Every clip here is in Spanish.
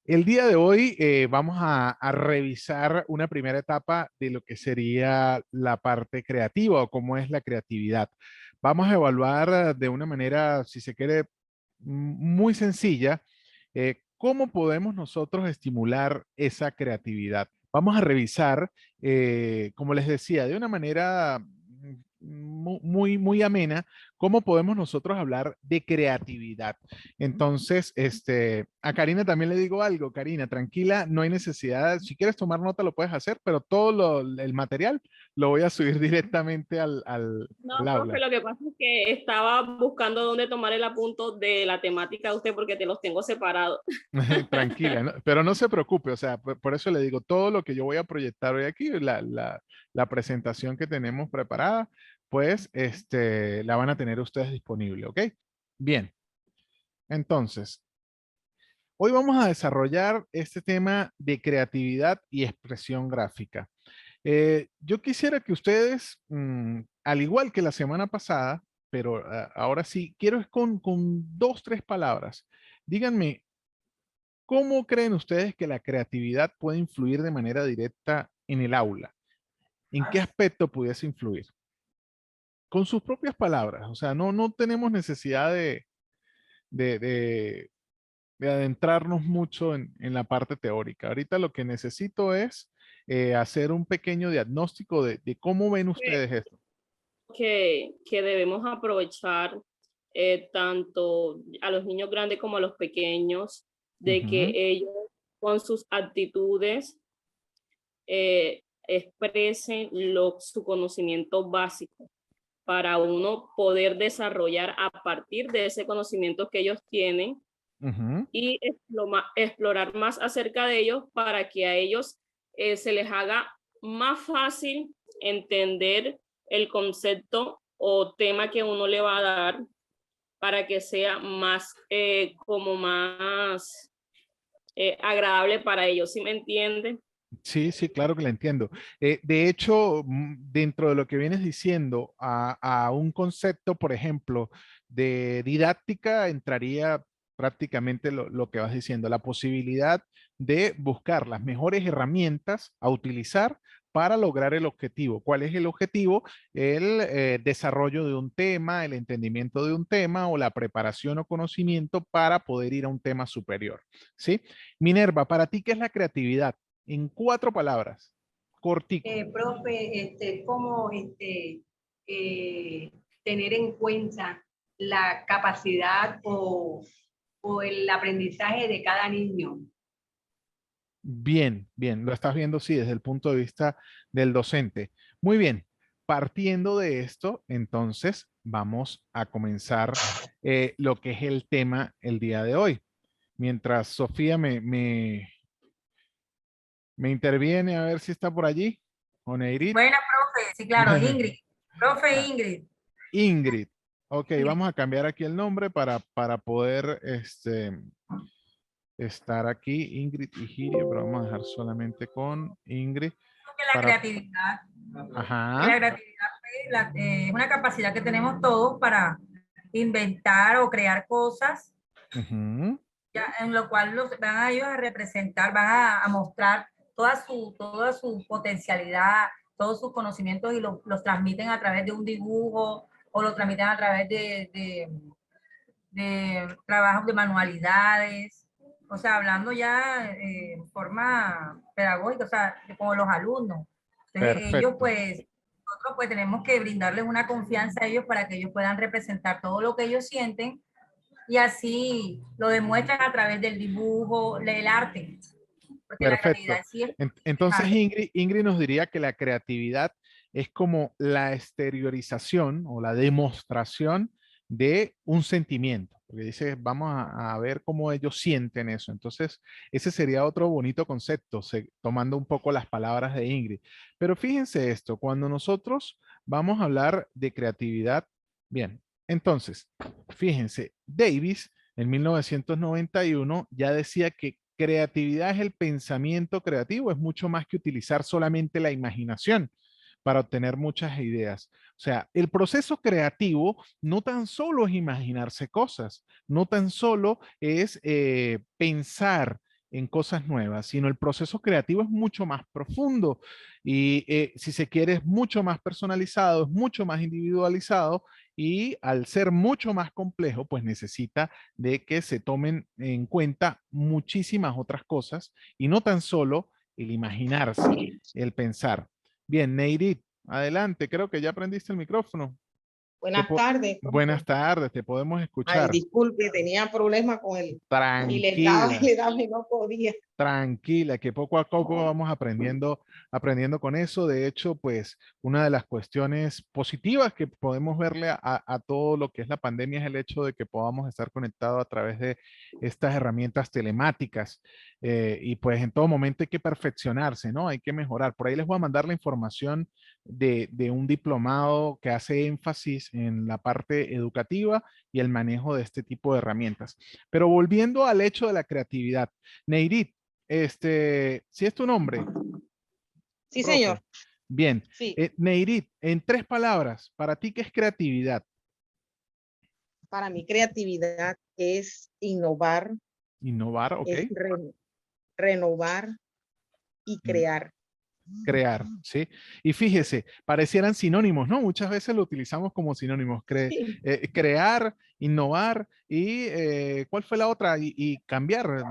El día de hoy vamos a revisar una primera etapa de lo que sería la parte creativa o cómo es la creatividad. Vamos a evaluar de una manera, si se quiere, muy sencilla, cómo podemos nosotros estimular esa creatividad. Vamos a revisar, como les decía, de una manera muy amena, cómo podemos nosotros hablar de creatividad. Entonces, a Karina también le digo algo, Karina, tranquila, no hay necesidad, si quieres tomar nota lo puedes hacer, pero el material lo voy a subir directamente al No, profe, aula. lo que pasa es que estaba buscando dónde tomar el apunto de la temática de usted porque te los tengo separados. Tranquila, pero no se preocupe, o sea, por eso le digo, todo lo que yo voy a proyectar hoy aquí, la presentación que tenemos preparada, pues, la van a tener ustedes disponible, ¿ok? Bien, entonces, hoy vamos a desarrollar este tema de creatividad y expresión gráfica. Yo quisiera que ustedes, al igual que la semana pasada, pero ahora sí, quiero es con dos, tres palabras. Díganme, ¿cómo creen ustedes que la creatividad puede influir de manera directa en el aula? ¿En qué aspecto pudiese influir? Con sus propias palabras, o sea, no tenemos necesidad de, de- de adentrarnos mucho en la parte teórica. Ahorita lo que necesito es hacer un pequeño diagnóstico de cómo ven ustedes esto. Que debemos aprovechar tanto a los niños grandes como a los pequeños, de que Ujú, ellos con sus actitudes expresen su conocimiento básico para uno poder desarrollar a partir de ese conocimiento que ellos tienen ujú. y explorar más acerca de ellos para que a ellos se les haga más fácil entender el concepto o tema que uno le va a dar para que sea más como más agradable para ellos, ¿sí me entienden? Sí, sí, claro que la entiendo. De hecho, dentro de lo que vienes diciendo, a un concepto, por ejemplo, de didáctica, entraría prácticamente lo que vas diciendo, la posibilidad de buscar las mejores herramientas a utilizar para lograr el objetivo. ¿Cuál es el objetivo? El desarrollo de un tema, el entendimiento de un tema o la preparación o conocimiento para poder ir a un tema superior. ¿Sí? Minerva, para ti, ¿qué es la creatividad? En cuatro palabras, cortico. Profe, cómo tener en cuenta la capacidad o el aprendizaje de cada niño. Bien, bien, lo estás viendo, sí, desde el punto de vista del docente. Muy bien, partiendo de esto, entonces vamos a comenzar lo que es el tema el día de hoy. Mientras Sofía me interviene a ver si está por allí, o Neirit. Buena, profe. Sí, claro, Ingrid. Profe Ah, Ingrid. Ingrid. Ok, Ingrid, vamos a cambiar aquí el nombre para poder estar aquí, Ingrid y Girio, pero vamos a dejar solamente con Ingrid que la para, creatividad, que la ajá, creatividad pues, es una capacidad que tenemos todos para inventar o crear cosas, ujú, ya, en lo cual los van a ellos a representar, van a mostrar toda su potencialidad, todos sus conocimientos y los transmiten a través de un dibujo o lo transmiten a través de trabajos de manualidades, o sea, hablando ya en forma pedagógica, o sea, como los alumnos. Entonces, ellos perfecto, pues, nosotros pues tenemos que brindarles una confianza a ellos para que ellos puedan representar todo lo que ellos sienten y así lo demuestran a través del dibujo, del arte, porque la perfecto. creatividad sí es Entonces arte. Ingrid nos diría que la creatividad es como la exteriorización o la demostración de un sentimiento, porque dice, vamos a ver cómo ellos sienten eso. Entonces, ese sería otro bonito concepto, tomando un poco las palabras de Ingrid. Pero fíjense esto, cuando nosotros vamos a hablar de creatividad, bien, entonces, fíjense, Davis en 1991 ya decía que creatividad es el pensamiento creativo, es mucho más que utilizar solamente la imaginación para obtener muchas ideas. O sea, el proceso creativo no tan solo es imaginarse cosas, no tan solo es pensar en cosas nuevas, sino el proceso creativo es mucho más profundo y si se quiere es mucho más personalizado, es mucho más individualizado y al ser mucho más complejo, pues necesita de que se tomen en cuenta muchísimas otras cosas y no tan solo el imaginarse, el pensar. Bien, Neirit, adelante, creo que ya aprendiste el micrófono. Buenas tardes, Buenas profe. tardes, te podemos Ay, escuchar. disculpe, tenía problemas con el y Tranquila, le daba y no podía. tranquila, que poco a poco vamos aprendiendo con eso. De hecho, pues una de las cuestiones positivas que podemos verle a todo lo que es la pandemia es el hecho de que podamos estar conectados a través de estas herramientas telemáticas. Y pues en todo momento hay que perfeccionarse, ¿no? Hay que mejorar. Por ahí les voy a mandar la información de un diplomado que hace énfasis en la parte educativa y el manejo de este tipo de herramientas. Pero volviendo al hecho de la creatividad, Neirit, si es tu nombre, Sí, profe. señor. Bien. Sí, Neirit, en 3 palabras, ¿para ti qué es creatividad? para mí creatividad es innovar, Innovar, ok. es renovar y Mm, crear. crear, ¿sí? Y fíjese, parecieran sinónimos, ¿no? Muchas veces lo utilizamos como sinónimos. Sí, Crear, innovar y ¿cuál fue la otra? Y cambiar,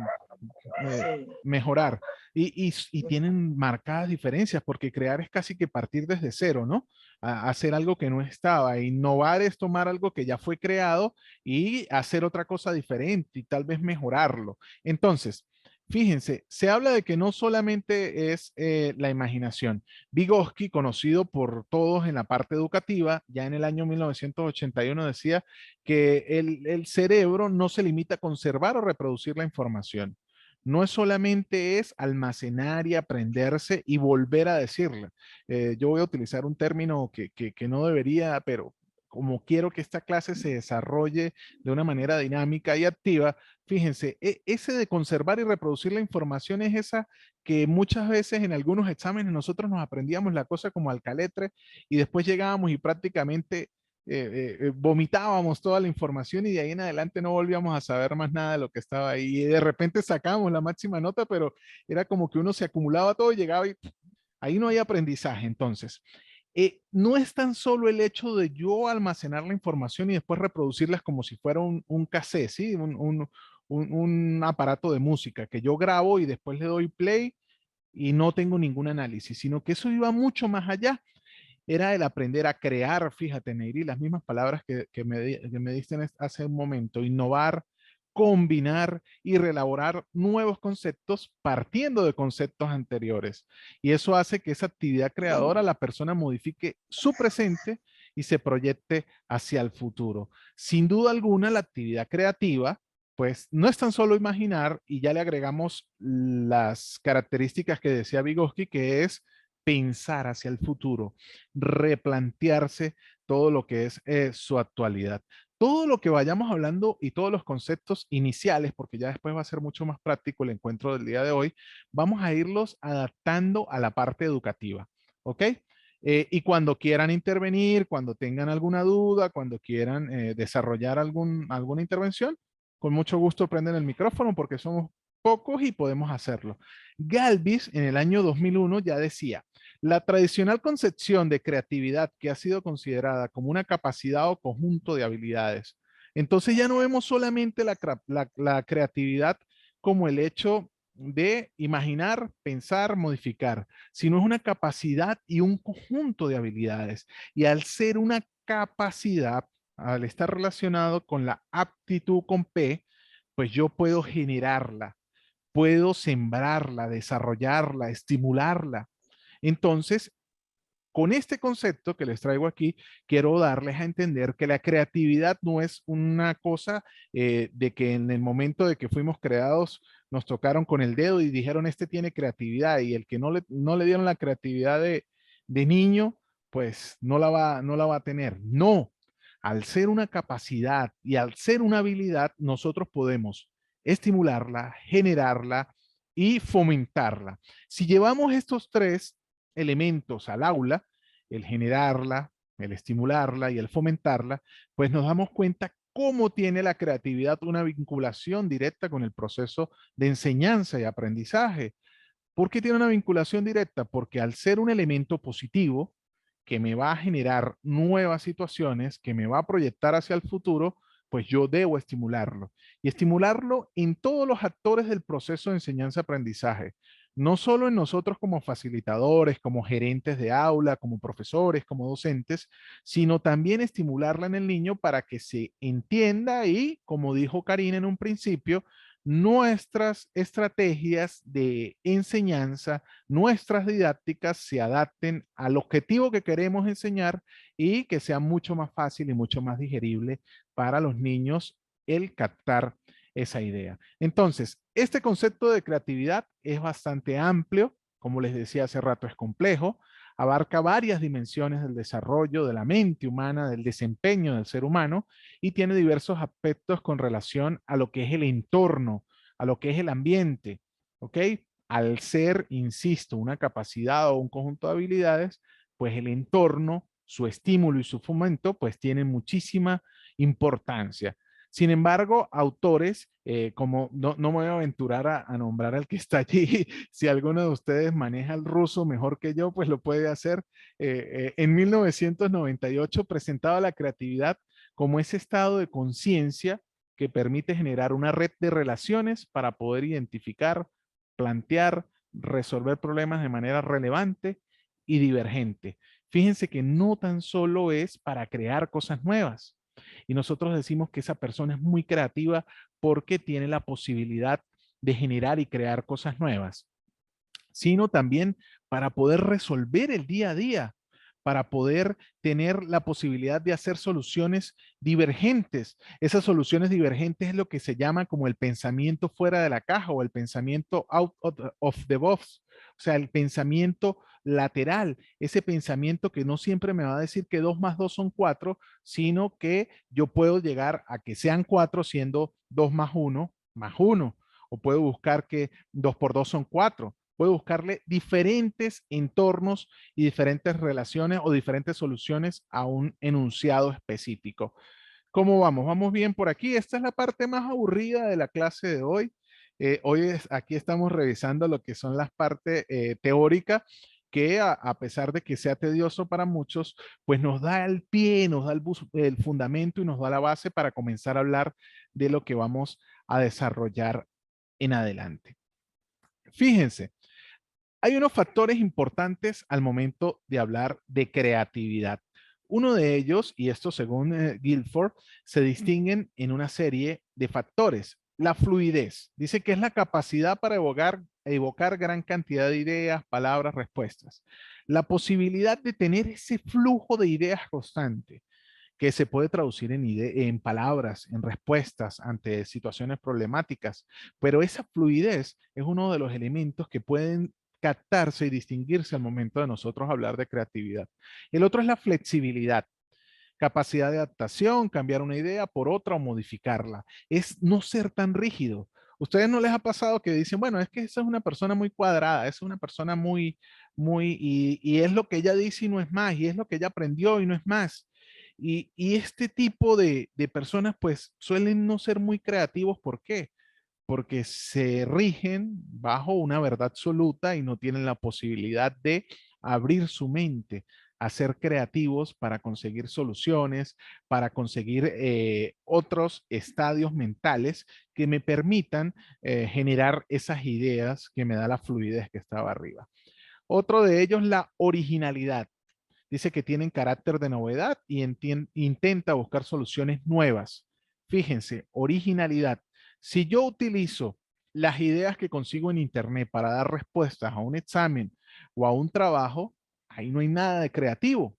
sí, mejorar. Y tienen marcadas diferencias porque crear es casi que partir desde cero, ¿no? Hacer algo que no estaba. Innovar es tomar algo que ya fue creado y hacer otra cosa diferente y tal vez mejorarlo. Entonces, fíjense, se habla de que no solamente es la imaginación. Vygotsky, conocido por todos en la parte educativa, ya en el año 1981 decía que el cerebro no se limita a conservar o reproducir la información. No es solamente es almacenar y aprenderse y volver a decirla. Yo voy a utilizar un término que no debería, pero como quiero que esta clase se desarrolle de una manera dinámica y activa, fíjense, ese de conservar y reproducir la información es esa que muchas veces en algunos exámenes nosotros nos aprendíamos la cosa como al caletre y después llegábamos y prácticamente vomitábamos toda la información y de ahí en adelante no volvíamos a saber más nada de lo que estaba ahí. Y de repente sacábamos la máxima nota, pero era como que uno se acumulaba todo y llegaba y ahí no hay aprendizaje. Entonces, no es tan solo el hecho de yo almacenar la información y después reproducirlas como si fuera un cassette, ¿sí? Un aparato de música que yo grabo y después le doy play y no tengo ningún análisis, sino que eso iba mucho más allá. Era el aprender a crear, fíjate, Neyri, las mismas palabras que me diste hace un momento, innovar, combinar y reelaborar nuevos conceptos partiendo de conceptos anteriores. Y eso hace que esa actividad creadora, la persona modifique su presente y se proyecte hacia el futuro. Sin duda alguna, la actividad creativa, pues no es tan solo imaginar y ya le agregamos las características que decía Vygotsky, que es pensar hacia el futuro, replantearse todo lo que es su actualidad. Todo lo que vayamos hablando y todos los conceptos iniciales, porque ya después va a ser mucho más práctico el encuentro del día de hoy, vamos a irlos adaptando a la parte educativa, ¿ok? Y cuando quieran intervenir, cuando tengan alguna duda, cuando quieran desarrollar alguna intervención, con mucho gusto prenden el micrófono porque somos pocos y podemos hacerlo. Galvis en el año 2001 ya decía, la tradicional concepción de creatividad que ha sido considerada como una capacidad o conjunto de habilidades. Entonces ya no vemos solamente la creatividad como el hecho de imaginar, pensar, modificar, sino es una capacidad y un conjunto de habilidades. Y al ser una capacidad, al estar relacionado con la aptitud con P, pues yo puedo generarla, puedo sembrarla, desarrollarla, estimularla. Entonces, con este concepto que les traigo aquí, quiero darles a entender que la creatividad no es una cosa de que en el momento de que fuimos creados nos tocaron con el dedo y dijeron, este tiene creatividad y el que no le dieron la creatividad de niño, pues no la va a tener. No, al ser una capacidad y al ser una habilidad, nosotros podemos estimularla, generarla y fomentarla. Si llevamos estos 3 elementos al aula, el generarla, el estimularla y el fomentarla, pues nos damos cuenta cómo tiene la creatividad una vinculación directa con el proceso de enseñanza y aprendizaje. ¿Por qué tiene una vinculación directa? Porque al ser un elemento positivo que me va a generar nuevas situaciones, que me va a proyectar hacia el futuro, pues yo debo estimularlo. Y estimularlo en todos los actores del proceso de enseñanza-aprendizaje. No solo en nosotros como facilitadores, como gerentes de aula, como profesores, como docentes, sino también estimularla en el niño para que se entienda y, como dijo Karina en un principio, nuestras estrategias de enseñanza, nuestras didácticas se adapten al objetivo que queremos enseñar y que sea mucho más fácil y mucho más digerible para los niños el captar esa idea. Entonces, este concepto de creatividad es bastante amplio, como les decía hace rato, es complejo, abarca varias dimensiones del desarrollo de la mente humana, del desempeño del ser humano y tiene diversos aspectos con relación a lo que es el entorno, a lo que es el ambiente, ¿ok? Al ser, insisto, una capacidad o un conjunto de habilidades, pues el entorno, su estímulo y su fomento, pues tienen muchísima importancia. Sin embargo, autores, como no me voy a aventurar a nombrar al que está allí, si alguno de ustedes maneja el ruso mejor que yo, pues lo puede hacer. En 1998 presentaba la creatividad como ese estado de conciencia que permite generar una red de relaciones para poder identificar, plantear, resolver problemas de manera relevante y divergente. Fíjense que no tan solo es para crear cosas nuevas. Y nosotros decimos que esa persona es muy creativa porque tiene la posibilidad de generar y crear cosas nuevas, sino también para poder resolver el día a día, para poder tener la posibilidad de hacer soluciones divergentes. Esas soluciones divergentes es lo que se llama como el pensamiento fuera de la caja o el pensamiento out of the box, o sea, el pensamiento lateral, ese pensamiento que no siempre me va a decir que 2 más 2 son 4, sino que yo puedo llegar a que sean 4 siendo 2 más 1, o puedo buscar que 2 por 2 son 4. Puedo buscarle diferentes entornos y diferentes relaciones o diferentes soluciones a un enunciado específico. ¿Cómo vamos? ¿Vamos bien por aquí? Esta es la parte más aburrida de la clase de hoy. Aquí estamos revisando lo que son las partes teóricas que a pesar de que sea tedioso para muchos, pues nos da el pie, nos da el fundamento y nos da la base para comenzar a hablar de lo que vamos a desarrollar en adelante. Fíjense, hay unos factores importantes al momento de hablar de creatividad. Uno de ellos, y esto según Guilford, se distinguen en una serie de factores. La fluidez. Dice que es la capacidad para evocar gran cantidad de ideas, palabras, respuestas. La posibilidad de tener ese flujo de ideas constante que se puede traducir en palabras, en respuestas ante situaciones problemáticas, pero esa fluidez es uno de los elementos que pueden captarse y distinguirse al momento de nosotros hablar de creatividad. El otro es la flexibilidad, capacidad de adaptación, cambiar una idea por otra o modificarla. Es no ser tan rígido. ¿Ustedes no les ha pasado que dicen, bueno, es que esa es una persona muy cuadrada, es una persona y es lo que ella dice y no es más, y es lo que ella aprendió y no es más? Y este tipo de personas pues suelen no ser muy creativos. ¿Por qué? Porque se rigen bajo una verdad absoluta y no tienen la posibilidad de abrir su mente a ser creativos para conseguir soluciones, para conseguir otros estadios mentales que me permitan generar esas ideas que me da la fluidez que estaba arriba. Otro de ellos, la originalidad. Dice que tienen carácter de novedad y intenta buscar soluciones nuevas. Fíjense, originalidad. Si yo utilizo las ideas que consigo en Internet para dar respuestas a un examen o a un trabajo, ahí no hay nada de creativo.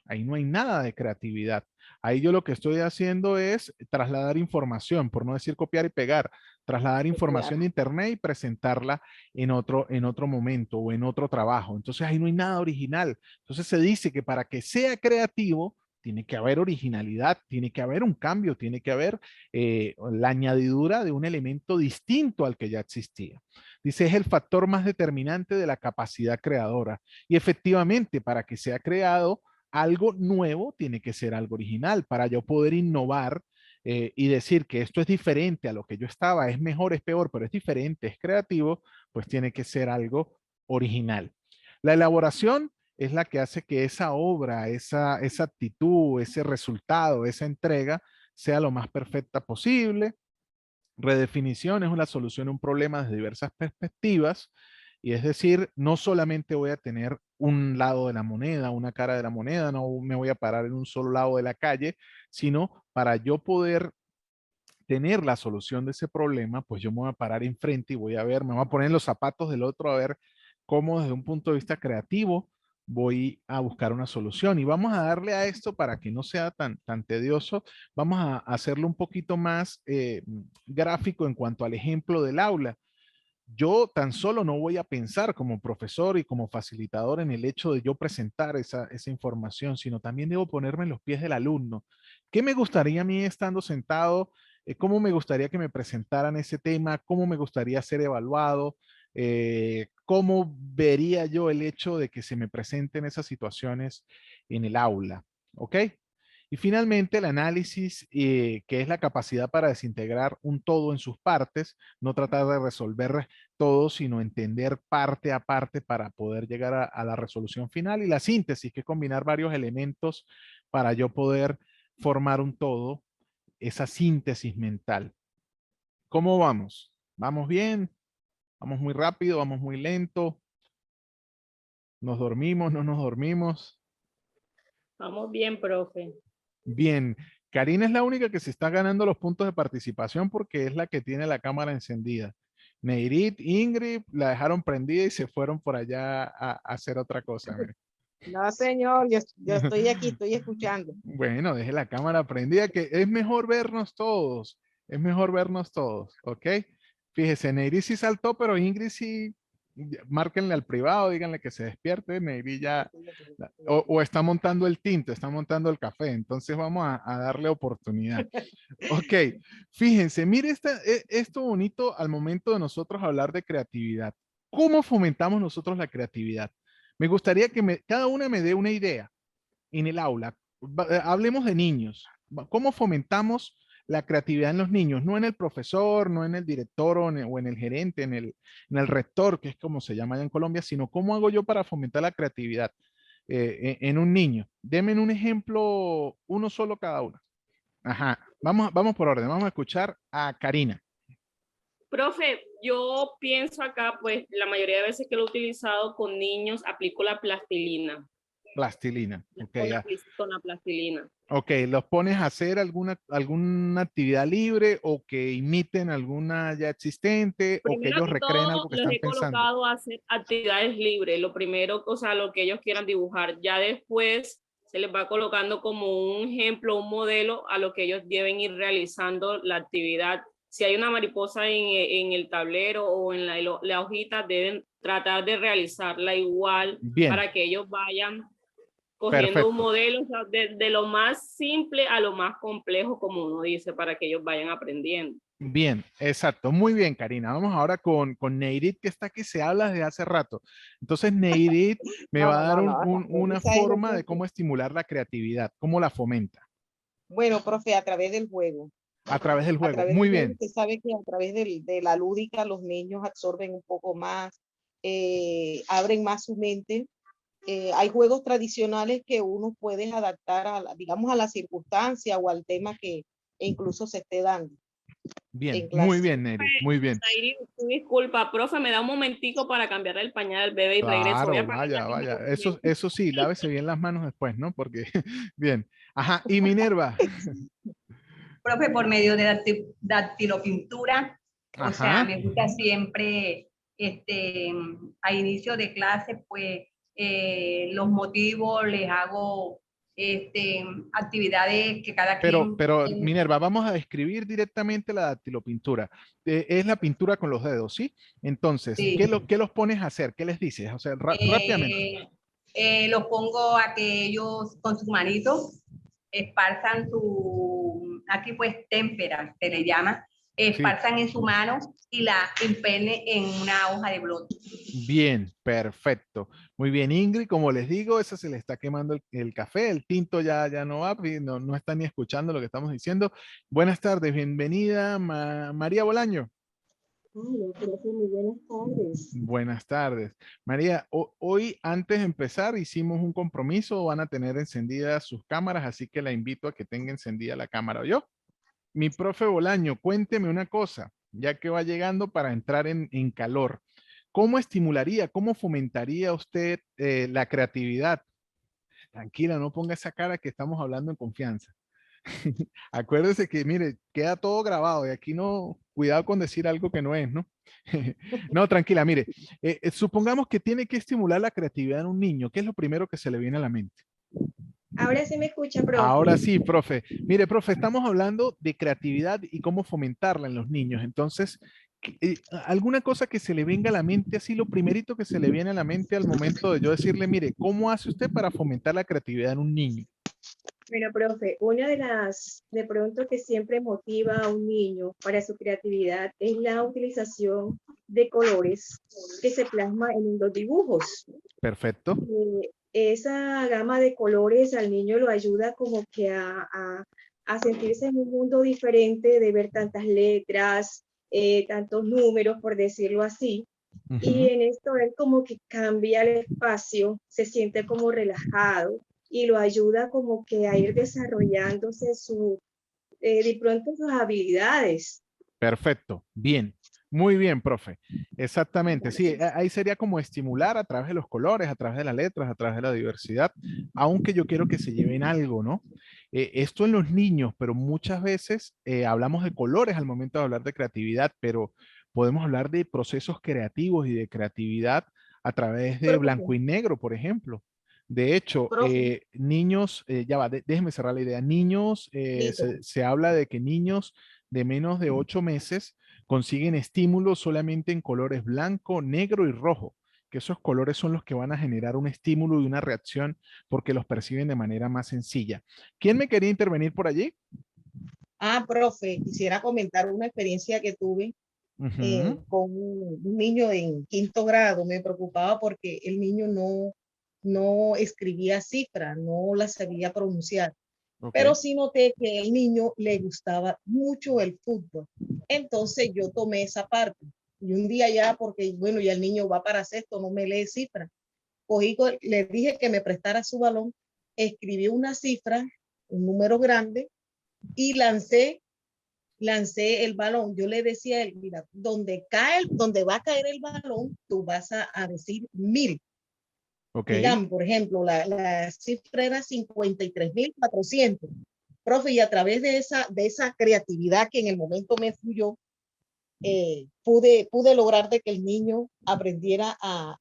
Ahí no hay nada de creatividad. Ahí yo lo que estoy haciendo es trasladar información, por no decir copiar y pegar, trasladar información de internet y presentarla en otro momento o en otro trabajo. Entonces ahí no hay nada original. Entonces se dice que para que sea creativo, tiene que haber originalidad, tiene que haber un cambio, tiene que haber la añadidura de un elemento distinto al que ya existía. Dice, es el factor más determinante de la capacidad creadora. Y efectivamente, para que sea creado, algo nuevo tiene que ser algo original. Para yo poder innovar, y decir que esto es diferente a lo que yo estaba, es mejor, es peor, pero es diferente, es creativo, pues tiene que ser algo original. La elaboración es la que hace que esa obra, esa actitud, ese resultado, esa entrega sea lo más perfecta posible. Redefinición es una solución a un problema desde diversas perspectivas, y es decir, no solamente voy a tener un lado de la moneda, una cara de la moneda, no me voy a parar en un solo lado de la calle, sino para yo poder tener la solución de ese problema, pues yo me voy a parar enfrente y voy a ver, me voy a poner en los zapatos del otro a ver cómo desde un punto de vista creativo voy a buscar una solución. Y vamos a darle a esto para que no sea tan tedioso, vamos a hacerlo un poquito más gráfico en cuanto al ejemplo del aula. Yo tan solo no voy a pensar como profesor y como facilitador en el hecho de yo presentar esa información, sino también debo ponerme en los pies del alumno. ¿Qué me gustaría a mí estando sentado? ¿Cómo me gustaría que me presentaran ese tema? ¿Cómo me gustaría ser evaluado? ¿Cómo vería yo el hecho de que se me presenten esas situaciones en el aula? ¿Ok? Y finalmente el análisis, que es la capacidad para desintegrar un todo en sus partes, no tratar de resolver todo, sino entender parte a parte para poder llegar a la resolución final. Y la síntesis, que es combinar varios elementos para yo poder formar un todo, esa síntesis mental. ¿Cómo vamos? ¿Vamos bien? ¿Vamos muy rápido? ¿Vamos muy lento? ¿Nos dormimos? ¿No nos dormimos? Vamos bien, profe. Bien. Karina es la única que se está ganando los puntos de participación porque es la que tiene la cámara encendida. Neirit, Ingrid la dejaron prendida y se fueron por allá a hacer otra cosa. Mire. No, señor, yo estoy aquí, estoy escuchando. Bueno, deje la cámara prendida, que es mejor vernos todos. Es mejor vernos todos, ¿ok? Fíjese, Neirit sí saltó, pero Ingrid sí, márquenle al privado, díganle que se despierte. Neirit ya, o está montando el tinto, está montando el café, entonces vamos a darle oportunidad. Ok, fíjense, mire esto bonito al momento de nosotros hablar de creatividad. ¿Cómo fomentamos nosotros la creatividad? Me gustaría que cada una me dé una idea en el aula. Hablemos de niños. ¿Cómo fomentamos la creatividad en los niños? No en el profesor, no en el director o en el gerente, en el rector, que es como se llama allá en Colombia, sino cómo hago yo para fomentar la creatividad en un niño. Denme un ejemplo, uno solo cada uno. Ajá, vamos por orden, vamos a escuchar a Karina. Profe, yo pienso acá, pues la mayoría de veces que lo he utilizado con niños, aplico la plastilina. Plastilina. Ok, Con la plastilina. ok, ¿los pones a hacer alguna actividad libre o que imiten alguna ya existente o que Primero ellos que recreen todo, algo que los están he pensando? colocado a hacer actividades libres. Lo primero, o sea, lo que ellos quieran dibujar. Ya después se les va colocando como un ejemplo, un modelo a lo que ellos deben ir realizando la actividad. Si hay una mariposa en el tablero o en la hojita, deben tratar de realizarla igual Bien, para que ellos vayan cogiendo un perfecto. modelo, o sea, de lo más simple a lo más complejo, como uno dice, para que ellos vayan aprendiendo. Bien, exacto. Muy bien, Karina. Vamos ahora con Neirit, que está que se habla desde hace rato. Entonces, Neirit me No, va a no, dar no, no. una Esa es forma de cómo estimular la creatividad, cómo la fomenta Bueno, profe, a través del juego. a través del A juego. través Muy del juego, bien. usted sabe que a través de la lúdica los niños absorben un poco más, abren más su mente. Hay juegos tradicionales que uno puede adaptar digamos, a la circunstancia o al tema que incluso se esté dando Bien, en muy clase. bien, Neirit, muy bien. Zairi, disculpa, profe, me da un momentico para cambiarle el pañal al bebé y regreso. Voy a Claro, apagar la vaya, cámara vaya. un momento. Eso sí, lávese bien las manos después, ¿no? Porque, bien. Ajá, y Minerva. Profe, por medio de dactilopintura, o sea, Ajá, me gusta siempre, a inicio de clase, pues, los motivos, les hago, actividades que cada quien, pero Minerva, vamos a describir directamente la dactilopintura. Es la pintura con los dedos, ¿sí? Entonces, sí, ¿qué los pones a hacer? ¿Qué les dices? O sea, rápidamente. los pongo a que ellos con su manito esparzan aquí pues témpera, se le llama, esparzan en su mano y la empene en una hoja de blot. Bien, perfecto. Muy bien, Ingrid, como les digo, esa se le está quemando el café, el tinto ya no va, no, no está ni escuchando lo que estamos diciendo. Buenas tardes, bienvenida María Bolaño. Hola, profe, muy buenas tardes. Buenas tardes. María, hoy antes de empezar hicimos un compromiso, van a tener encendidas sus cámaras, así que la invito a que tenga encendida la cámara. ¿Oyó? Mi profe Bolaño, cuénteme una cosa, ya que va llegando para entrar en calor. ¿Cómo estimularía, cómo fomentaría usted la creatividad? Tranquila, no ponga esa cara que estamos hablando en confianza. Acuérdese que, mire, queda todo grabado y aquí no, cuidado con decir algo que no es, ¿no? No, tranquila, mire, supongamos que tiene que estimular la creatividad en un niño. ¿Qué es lo primero que se le viene a la mente? Ahora sí me escucha, profe. Ahora sí, profe. Mire, profe, estamos hablando de creatividad y cómo fomentarla en los niños. Entonces, alguna cosa que se le venga a la mente, así lo primerito que se le viene a la mente al momento de yo decirle, mire, ¿cómo hace usted para fomentar la creatividad en un niño? Bueno, profe, una de las, de pronto que siempre motiva a un niño para su creatividad es la utilización de colores que se plasma en los dibujos. Perfecto. Esa gama de colores al niño lo ayuda como que a sentirse en un mundo diferente de ver tantas letras, tantos números, por decirlo así. Y en esto él como que cambia el espacio, se siente como relajado y lo ayuda como que a ir desarrollándose de pronto sus habilidades. Perfecto, bien, muy bien, profe. Exactamente, sí, ahí sería como estimular a través de los colores, a través de las letras, a través de la diversidad, aunque yo quiero que se lleven algo, ¿no? Esto en los niños, pero muchas veces hablamos de colores al momento de hablar de creatividad, pero podemos hablar de procesos creativos y de creatividad a través de blanco y negro, por ejemplo. De hecho, niños, ya va, déjeme cerrar la idea. Niños, se habla de que niños de menos de 8 meses consiguen estímulos solamente en colores blanco, negro y rojo, que esos colores son los que van a generar un estímulo y una reacción porque los perciben de manera más sencilla. ¿Quién me quería intervenir por allí? Profe, quisiera comentar una experiencia que tuve con un niño en 5º grado. Me preocupaba porque el niño no escribía cifras, no las sabía pronunciar. Okay. Pero sí noté que el niño le gustaba mucho el fútbol. Entonces yo tomé esa parte. Y un día ya, porque bueno, ya el niño va para sexto, no me lee cifras. Cogí, le dije que me prestara su balón, escribí una cifra, un número grande, y lancé el balón. Yo le decía a él, mira, donde va a caer el balón, tú vas a decir 1000. Okay. Digamos, por ejemplo, la cifra era 53.400. Profe, y a través de esa creatividad que en el momento me fluyó, pude lograr de que el niño aprendiera a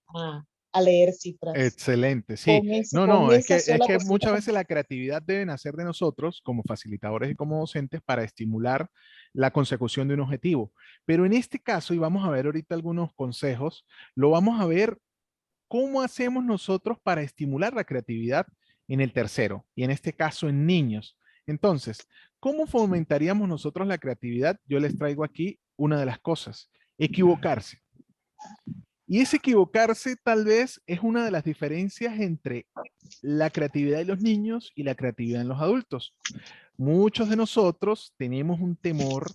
leer cifras. Excelente, sí. Es que muchas veces la creatividad debe nacer de nosotros como facilitadores y como docentes para estimular la consecución de un objetivo. Pero en este caso, y vamos a ver ahorita algunos consejos, lo vamos a ver cómo hacemos nosotros para estimular la creatividad en el tercero, y en este caso en niños. Entonces, ¿cómo fomentaríamos nosotros la creatividad? Yo les traigo aquí una de las cosas, equivocarse. Y ese equivocarse tal vez es una de las diferencias entre la creatividad de los niños y la creatividad en los adultos. Muchos de nosotros tenemos un temor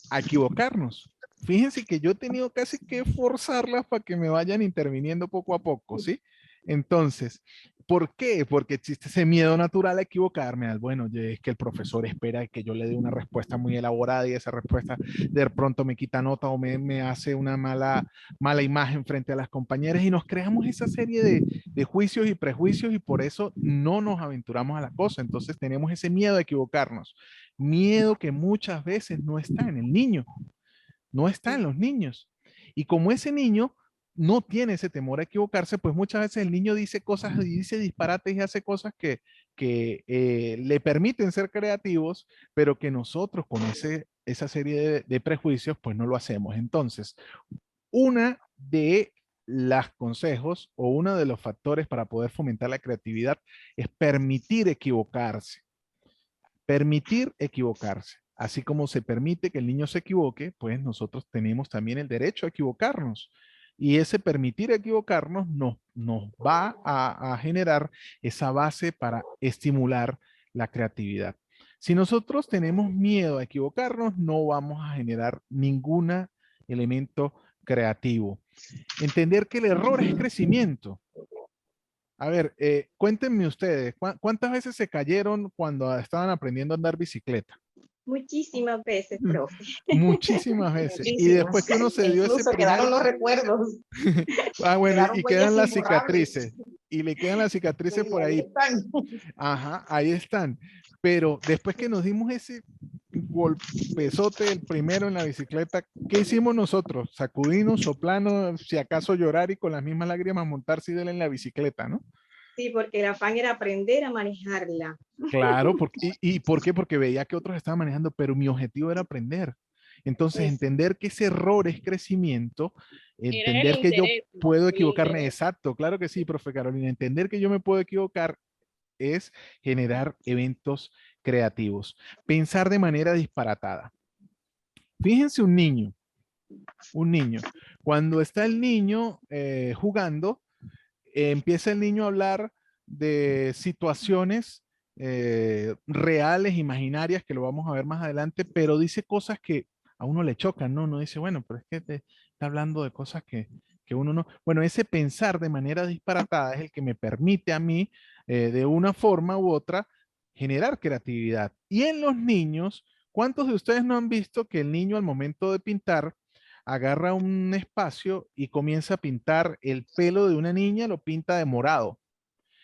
a equivocarnos. Fíjense que yo he tenido casi que forzarlas para que me vayan interviniendo poco a poco, ¿sí? Entonces, ¿por qué? Porque existe ese miedo natural a equivocarme. Bueno, es que el profesor espera que yo le dé una respuesta muy elaborada y esa respuesta de pronto me quita nota o me hace una mala imagen frente a las compañeras y nos creamos esa serie de juicios y prejuicios y por eso no nos aventuramos a la cosa. Entonces tenemos ese miedo a equivocarnos. Miedo que muchas veces no está en el niño, no está en los niños. Y como ese niño no tiene ese temor a equivocarse, pues muchas veces el niño dice cosas y dice disparates y hace cosas que le permiten ser creativos, pero que nosotros con esa serie de prejuicios, pues no lo hacemos. Entonces, una de los consejos o uno de los factores para poder fomentar la creatividad es permitir equivocarse. Permitir equivocarse. Así como se permite que el niño se equivoque, pues nosotros tenemos también el derecho a equivocarnos. Y ese permitir equivocarnos nos va a generar esa base para estimular la creatividad. Si nosotros tenemos miedo a equivocarnos, no vamos a generar ningún elemento creativo. Entender que el error es crecimiento. A ver, cuéntenme ustedes, ¿cuántas veces se cayeron cuando estaban aprendiendo a andar bicicleta? Muchísimas veces, profe. Muchísimas veces. Y Muchísimas. después que uno se dio ese Incluso primer... quedaron los recuerdos. Bueno, Quedaron y huellas quedan las imborrables. cicatrices. Y le quedan las cicatrices Sí, por ahí ahí. están. Ajá, ahí están. Pero después que nos dimos ese golpezote, el primero en la bicicleta, ¿qué hicimos nosotros? Sacudirnos, soplarnos, si acaso llorar y con las mismas lágrimas montarse y darle en la bicicleta, ¿no? Sí, porque el afán era aprender a manejarla. Claro, ¿y por qué? Porque veía que otros estaban manejando, pero mi objetivo era aprender. Entonces, Es- entender que ese error es crecimiento, Era el entender que yo interés, puedo el equivocarme, interés. exacto, claro que sí, profe Carolina, entender que yo me puedo equivocar es generar eventos creativos. Pensar de manera disparatada. Fíjense un niño. Cuando está el niño jugando, empieza el niño a hablar de situaciones reales, imaginarias, que lo vamos a ver más adelante, pero dice cosas que a uno le chocan, ¿no? Uno dice, bueno, pero es que te está hablando de cosas que uno no... Bueno, ese pensar de manera disparatada es el que me permite a mí, de una forma u otra, generar creatividad. Y en los niños, ¿cuántos de ustedes no han visto que el niño al momento de pintar agarra un espacio y comienza a pintar el pelo de una niña, lo pinta de morado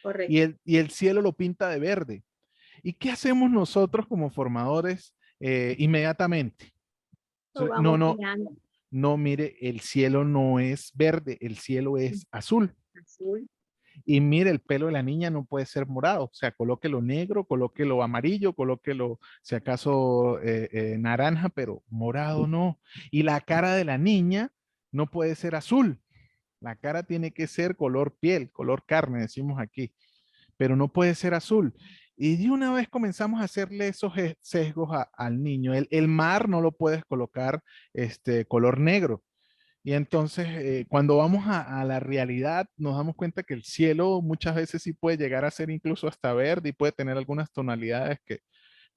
Correcto. y el cielo lo pinta de verde? ¿Y qué hacemos nosotros como formadores inmediatamente? Lo No, vamos no, guiando. no, mire, el cielo no es verde, el cielo es azul. Azul. Y mire, el pelo de la niña no puede ser morado, o sea, colóquelo negro, colóquelo amarillo, colóquelo, si acaso, naranja, pero morado no. Y la cara de la niña no puede ser azul, la cara tiene que ser color piel, color carne, decimos aquí, pero no puede ser azul. Y de una vez comenzamos a hacerle esos sesgos al niño. El mar no lo puedes colocar color negro. Y entonces, cuando vamos a la realidad, nos damos cuenta que el cielo muchas veces sí puede llegar a ser incluso hasta verde y puede tener algunas tonalidades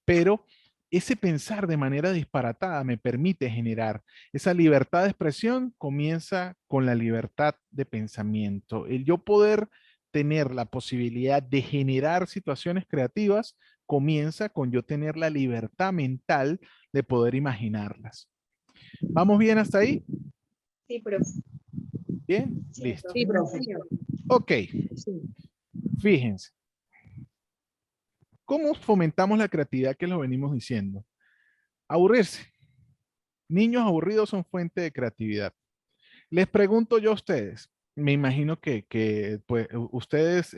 pero ese pensar de manera disparatada me permite generar esa libertad de expresión. Comienza con la libertad de pensamiento. El yo poder tener la posibilidad de generar situaciones creativas comienza con yo tener la libertad mental de poder imaginarlas. ¿Vamos bien hasta ahí? Sí, profe. Bien, Sí, listo. Sí, profe. señor. Ok, Sí. fíjense. ¿Cómo fomentamos la creatividad que lo venimos diciendo? Aburrirse. Niños aburridos son fuente de creatividad. Les pregunto yo a ustedes, me imagino que pues, ustedes,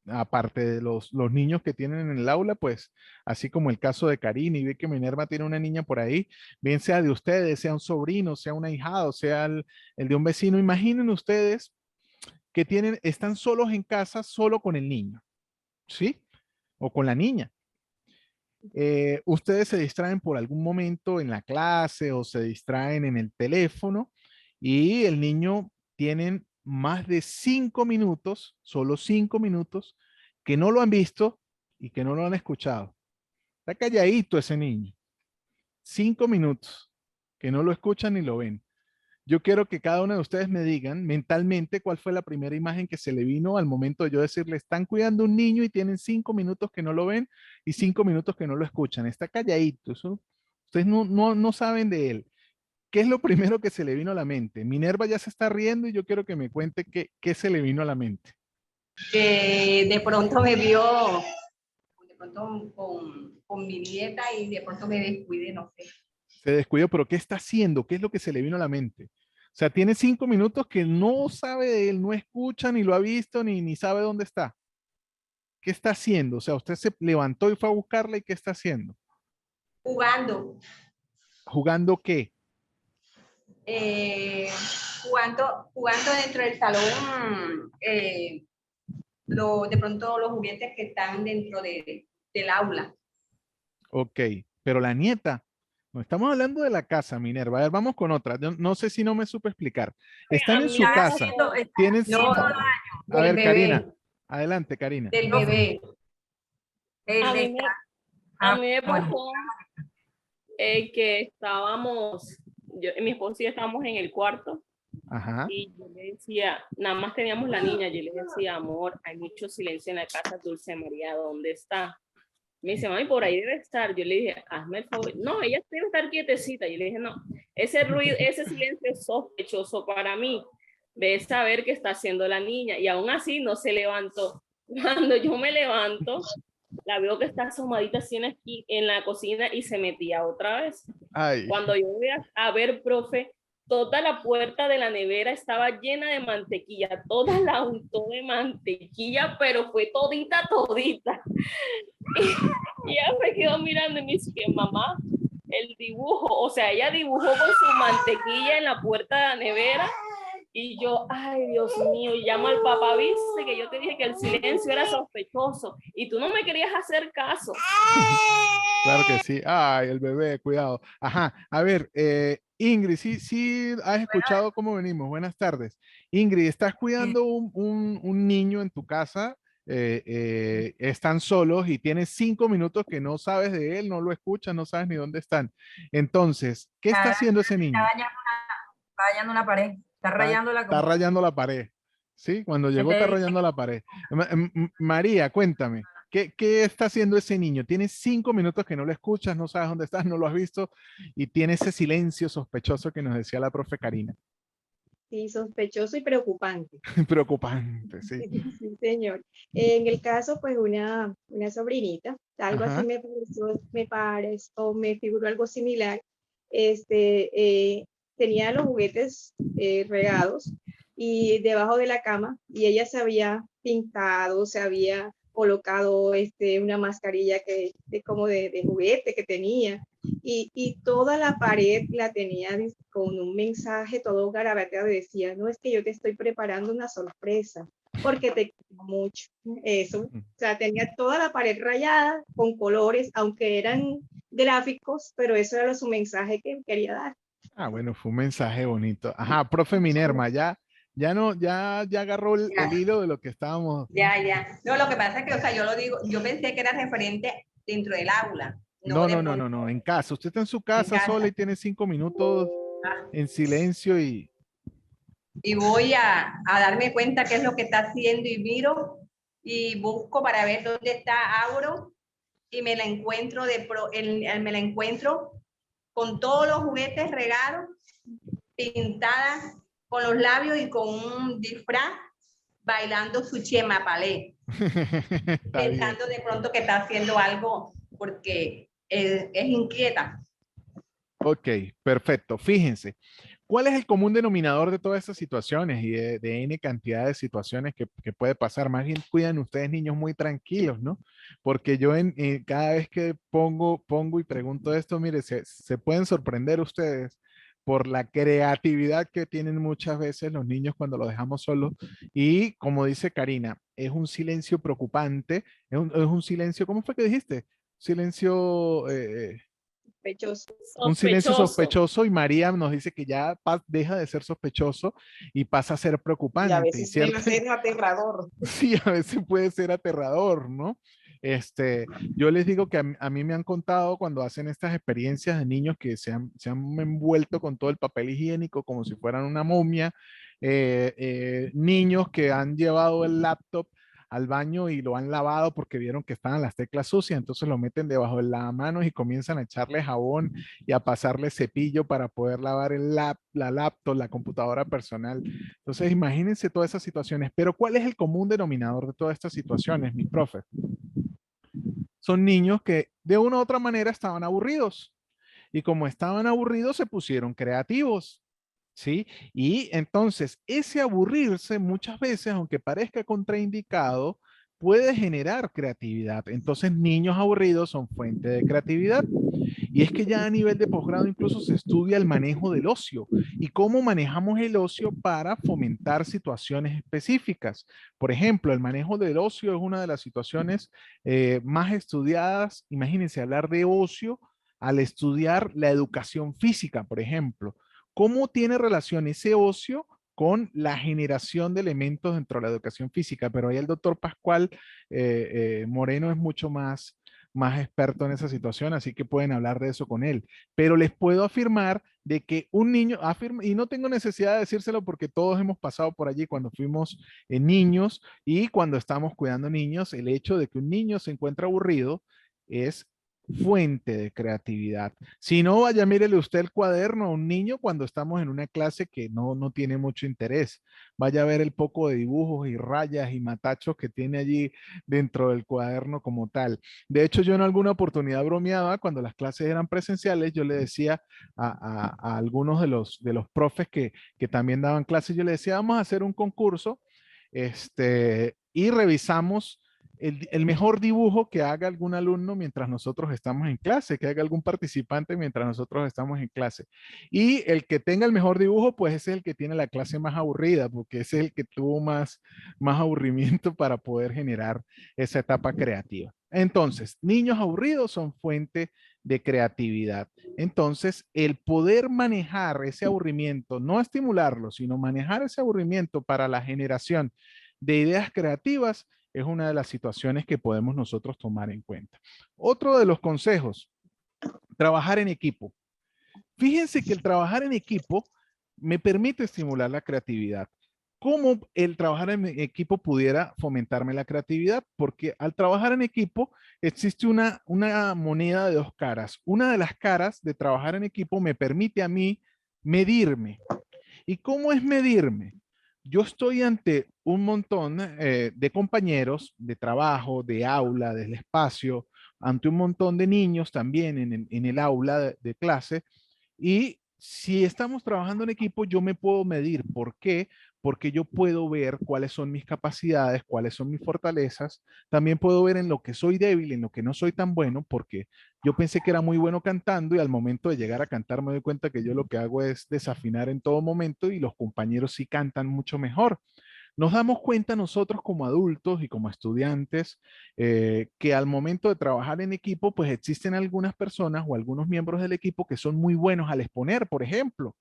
aparte de los niños que tienen en el aula, pues así como el caso de Karina y ve que Minerva tiene una niña por ahí, bien sea de ustedes, sea un sobrino, sea un ahijado, sea el de un vecino, imaginen ustedes que están solos en casa, solo con el niño, ¿sí? O con la niña. Ustedes se distraen por algún momento en la clase o se distraen en el teléfono y el niño tienen más de 5 minutos, solo 5 minutos, que no lo han visto y que no lo han escuchado. Está calladito ese niño. 5 minutos, que no lo escuchan ni lo ven. Yo quiero que cada uno de ustedes me digan mentalmente cuál fue la primera imagen que se le vino al momento de yo decirle, están cuidando un niño y tienen 5 minutos que no lo ven y 5 minutos que no lo escuchan. Está calladito. Ustedes no saben de él. ¿Qué es lo primero que se le vino a la mente? Minerva ya se está riendo y yo quiero que me cuente qué se le vino a la mente. Que de pronto me vio, de pronto con mi nieta y de pronto me descuide, no sé. Se descuidó, pero ¿qué está haciendo? ¿Qué es lo que se le vino a la mente? O sea, tiene 5 minutos que no sabe de él, no escucha, ni lo ha visto, ni sabe dónde está. ¿Qué está haciendo? O sea, usted se levantó y fue a buscarla y ¿qué está haciendo? Jugando, ¿Jugando qué? jugando dentro del salón, de pronto los juguetes que están dentro del aula. Ok, pero la nieta, No estamos hablando de la casa, Minerva. A ver, vamos con otra. Yo no sé si no me supe explicar. Están A en mí su me casa. haciendo- pasó Tienen... No, A del ver, Karina. bebé, Adelante, Karina. del bebé. a mí de- me, a mí me bueno, pasó que estábamos, mi esposo y yo estábamos en el cuarto Ajá. y yo le decía, nada más teníamos la niña, yo le decía, amor, hay mucho silencio en la casa, Dulce María, ¿dónde está? Me dice, mami, por ahí debe estar. Yo le dije, hazme el favor. No, ella debe estar quietecita. Yo le dije, no, ese ruido, ese silencio es sospechoso para mí. Ve saber qué está haciendo la niña. Y aún así no se levantó. Cuando yo me levanto, la veo que está asomadita así en la cocina y se metía otra vez. Ay. Cuando yo voy a ver, profe, toda la puerta de la nevera estaba llena de mantequilla, toda la untó de mantequilla, pero fue todita, todita. Y ella me quedó mirando y me dice que mamá, el dibujo, o sea, ella dibujó con su mantequilla en la puerta de la nevera y yo, ay Dios mío, y llamo al papá, viste que yo te dije que el silencio era sospechoso y tú no me querías hacer caso. Claro que sí. Ay, el bebé, cuidado. Ajá. A ver, Ingrid, sí has escuchado cómo venimos. Buenas tardes. Ingrid, ¿estás cuidando un niño en tu casa? Están solos y tienes 5 minutos que no sabes de él, no lo escuchas, no sabes ni dónde están. Entonces, ¿qué está haciendo ese niño? está dañando una pared, está rayándola Está como... rayando la pared. ¿Sí? Cuando llegó está Entonces, rayando la pared. María, cuéntame, ¿qué está haciendo ese niño? Tienes 5 minutos que no lo escuchas, no sabes dónde estás, no lo has visto y tiene ese silencio sospechoso que nos decía la profe Karina. Sí, sospechoso y preocupante. Preocupante, sí. Sí, señor. En el caso, pues una sobrinita, algo así Ajá. me figuró algo similar. Tenía los juguetes regados y debajo de la cama y ella se había pintado, se había colocado una mascarilla como de juguete que tenía y toda la pared la tenía con un mensaje todo garabateado, decía, no, es que yo te estoy preparando una sorpresa porque te quiero mucho. Eso, o sea, tenía toda la pared rayada con colores, aunque eran gráficos, pero eso era su mensaje que quería dar. Ah, bueno, fue un mensaje bonito. Ajá, profe Minerva, ya agarró el hilo de lo que estábamos. Ya. No, lo que pasa es que, o sea, yo lo digo, yo pensé que era referente dentro del aula, no No, de no, no, pronto no, no, en casa. Usted está en su en casa sola casa. y tiene 5 minutos Ah, en silencio y... y voy a darme cuenta qué es lo que está haciendo y miro y busco para ver dónde está Auro y me la encuentro me la encuentro con todos los juguetes regados, pintada con los labios y con un disfraz, bailando su chema palé, Está bien. pensando de pronto que está haciendo algo porque es inquieta. Ok, perfecto. Fíjense, ¿cuál es el común denominador de todas estas situaciones y de N cantidad de situaciones que puede pasar? Más bien cuidan ustedes niños muy tranquilos, ¿no? Porque yo cada vez que pongo y pregunto esto, mire, se pueden sorprender ustedes por la creatividad que tienen muchas veces los niños cuando los dejamos solos. Y como dice Karina, es un silencio preocupante, es un silencio, ¿cómo fue que dijiste? Silencio... Sospechoso. un silencio Sospechoso. sospechoso y María nos dice que ya deja de ser sospechoso y pasa a ser Y a preocupante. Y veces puede cierto, ser aterrador. sí, a veces puede ser aterrador, ¿no? Yo les digo que a mí me han contado cuando hacen estas experiencias de niños que se han envuelto con todo el papel higiénico como si fueran una momia, niños que han llevado el laptop al baño y lo han lavado porque vieron que estaban las teclas sucias, entonces lo meten debajo del lavamanos y comienzan a echarle jabón y a pasarle cepillo para poder lavar la laptop, la computadora personal. Entonces, imagínense todas esas situaciones. Pero ¿cuál es el común denominador de todas estas situaciones, mi profe? Son niños que de una u otra manera estaban aburridos. Y como estaban aburridos, se pusieron creativos. ¿Sí? Y entonces ese aburrirse muchas veces, aunque parezca contraindicado, puede generar creatividad. Entonces niños aburridos son fuente de creatividad. Y es que ya a nivel de posgrado incluso se estudia el manejo del ocio y cómo manejamos el ocio para fomentar situaciones específicas. Por ejemplo, el manejo del ocio es una de las situaciones más estudiadas. Imagínense hablar de ocio al estudiar la educación física, por ejemplo. ¿Cómo tiene relación ese ocio con la generación de elementos dentro de la educación física? Pero ahí el doctor Pascual Moreno es mucho más experto en esa situación, así que pueden hablar de eso con él. Pero les puedo afirmar de que un niño, y no tengo necesidad de decírselo porque todos hemos pasado por allí cuando fuimos niños y cuando estamos cuidando niños, el hecho de que un niño se encuentra aburrido es fuente de creatividad. Si no, vaya, mírele usted el cuaderno a un niño cuando estamos en una clase que no tiene mucho interés. Vaya a ver el poco de dibujos y rayas y matachos que tiene allí dentro del cuaderno como tal. De hecho, yo en alguna oportunidad bromeaba cuando las clases eran presenciales, yo le decía a algunos de los profes que también daban clases, yo le decía, vamos a hacer un concurso y revisamos el mejor dibujo que haga algún alumno mientras nosotros estamos en clase, que haga algún participante mientras nosotros estamos en clase. Y el que tenga el mejor dibujo, pues ese es el que tiene la clase más aburrida, porque ese es el que tuvo más aburrimiento para poder generar esa etapa creativa. Entonces, niños aburridos son fuente de creatividad. Entonces, el poder manejar ese aburrimiento, no estimularlo, sino manejar ese aburrimiento para la generación de ideas creativas es una de las situaciones que podemos nosotros tomar en cuenta. Otro de los consejos, trabajar en equipo. Fíjense que el trabajar en equipo me permite estimular la creatividad. ¿Cómo el trabajar en equipo pudiera fomentarme la creatividad? Porque al trabajar en equipo existe una moneda de dos caras. Una de las caras de trabajar en equipo me permite a mí medirme. ¿Y cómo es medirme? Yo estoy ante un montón de compañeros de trabajo, de aula, del espacio, ante un montón de niños también en el aula de clase. Y si estamos trabajando en equipo, yo me puedo medir. ¿Por qué? Porque yo puedo ver cuáles son mis capacidades, cuáles son mis fortalezas. También puedo ver en lo que soy débil, en lo que no soy tan bueno, porque yo pensé que era muy bueno cantando y al momento de llegar a cantar me doy cuenta que yo lo que hago es desafinar en todo momento y los compañeros sí cantan mucho mejor. Nos damos cuenta nosotros como adultos y como estudiantes que al momento de trabajar en equipo, pues existen algunas personas o algunos miembros del equipo que son muy buenos al exponer, por ejemplo,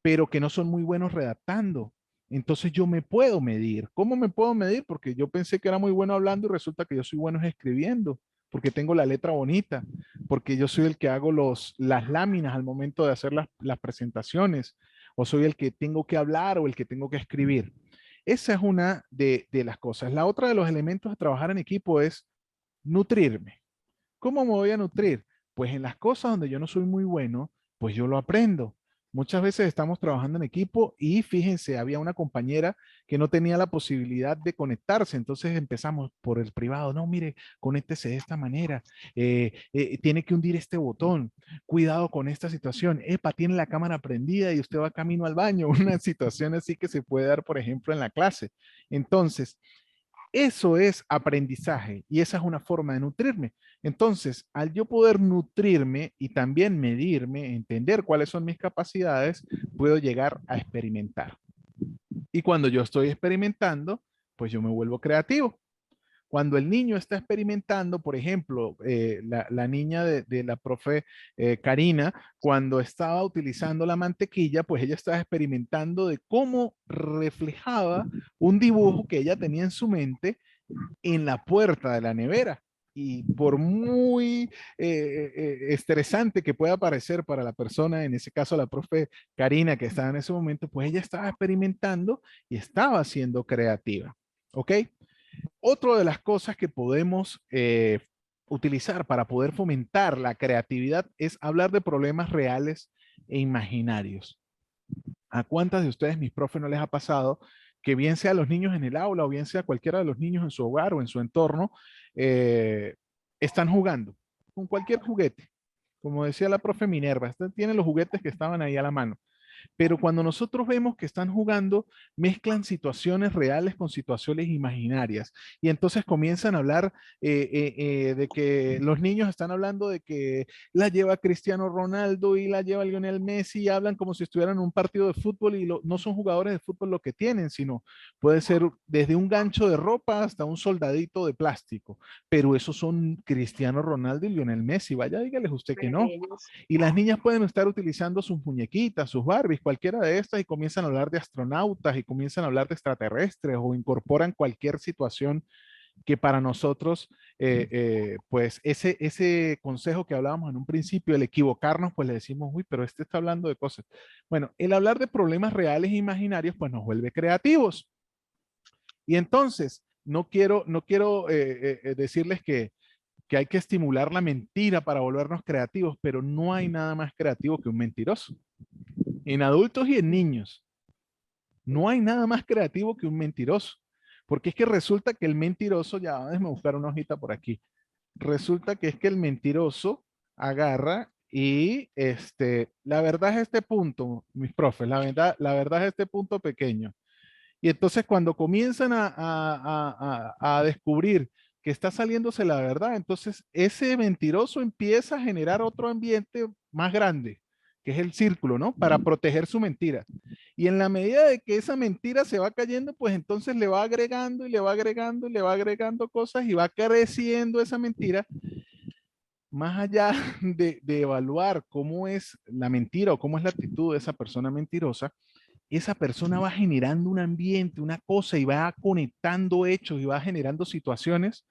pero que no son muy buenos redactando. Entonces yo me puedo medir. ¿Cómo me puedo medir? Porque yo pensé que era muy bueno hablando y resulta que yo soy bueno escribiendo, porque tengo la letra bonita, porque yo soy el que hago las láminas al momento de hacer las presentaciones, o soy el que tengo que hablar o el que tengo que escribir. Esa es una de las cosas. La otra de los elementos de trabajar en equipo es nutrirme. ¿Cómo me voy a nutrir? Pues en las cosas donde yo no soy muy bueno, pues yo lo aprendo. Muchas veces estamos trabajando en equipo y fíjense, había una compañera que no tenía la posibilidad de conectarse, entonces empezamos por el privado, no, mire, conéctese de esta manera, tiene que hundir este botón, cuidado con esta situación, epa, tiene la cámara prendida y usted va camino al baño, una situación así que se puede dar, por ejemplo, en la clase. Entonces, eso es aprendizaje y esa es una forma de nutrirme. Entonces, al yo poder nutrirme y también medirme, entender cuáles son mis capacidades, puedo llegar a experimentar. Y cuando yo estoy experimentando, pues yo me vuelvo creativo. Cuando el niño está experimentando, por ejemplo, la niña de la profe Karina, cuando estaba utilizando la mantequilla, pues ella estaba experimentando de cómo reflejaba un dibujo que ella tenía en su mente en la puerta de la nevera. Y por muy estresante que pueda parecer para la persona, en ese caso la profe Karina que estaba en ese momento, pues ella estaba experimentando y estaba siendo creativa. ¿Ok? Otra de las cosas que podemos utilizar para poder fomentar la creatividad es hablar de problemas reales e imaginarios. ¿A cuántas de ustedes, mis profes, no les ha pasado que bien sea los niños en el aula o bien sea cualquiera de los niños en su hogar o en su entorno, están jugando con cualquier juguete? Como decía la profe Minerva, tienen los juguetes que estaban ahí a la mano. Pero cuando nosotros vemos que están jugando, mezclan situaciones reales con situaciones imaginarias. Y entonces comienzan a hablar de que los niños están hablando de que la lleva Cristiano Ronaldo y la lleva Lionel Messi y hablan como si estuvieran en un partido de fútbol y no son jugadores de fútbol lo que tienen, sino puede ser desde un gancho de ropa hasta un soldadito de plástico. Pero esos son Cristiano Ronaldo y Lionel Messi. Vaya, dígales usted que no. Y las niñas pueden estar utilizando sus muñequitas, sus Barbies, cualquiera de estas, y comienzan a hablar de astronautas y comienzan a hablar de extraterrestres o incorporan cualquier situación que para nosotros, pues ese consejo que hablábamos en un principio, el equivocarnos, pues le decimos, uy, pero este está hablando de cosas. Bueno, el hablar de problemas reales e imaginarios, pues nos vuelve creativos. Y entonces, no quiero decirles que hay que estimular la mentira para volvernos creativos, pero no hay nada más creativo que un mentiroso. En adultos y en niños, no hay nada más creativo que un mentiroso. Porque es que resulta que el mentiroso, ya déjame buscar una hojita por aquí. Resulta que es que el mentiroso agarra y la verdad es este punto, mis profes, la verdad es este punto pequeño. Y entonces cuando comienzan a descubrir que está saliéndose la verdad, entonces ese mentiroso empieza a generar otro ambiente más grande, que es el círculo, ¿no? Para proteger su mentira. Y en la medida de que esa mentira se va cayendo, pues entonces le va agregando y le va agregando y le va agregando cosas y va creciendo esa mentira. Más allá de evaluar cómo es la mentira o cómo es la actitud de esa persona mentirosa, esa persona va generando un ambiente, una cosa y va conectando hechos y va generando situaciones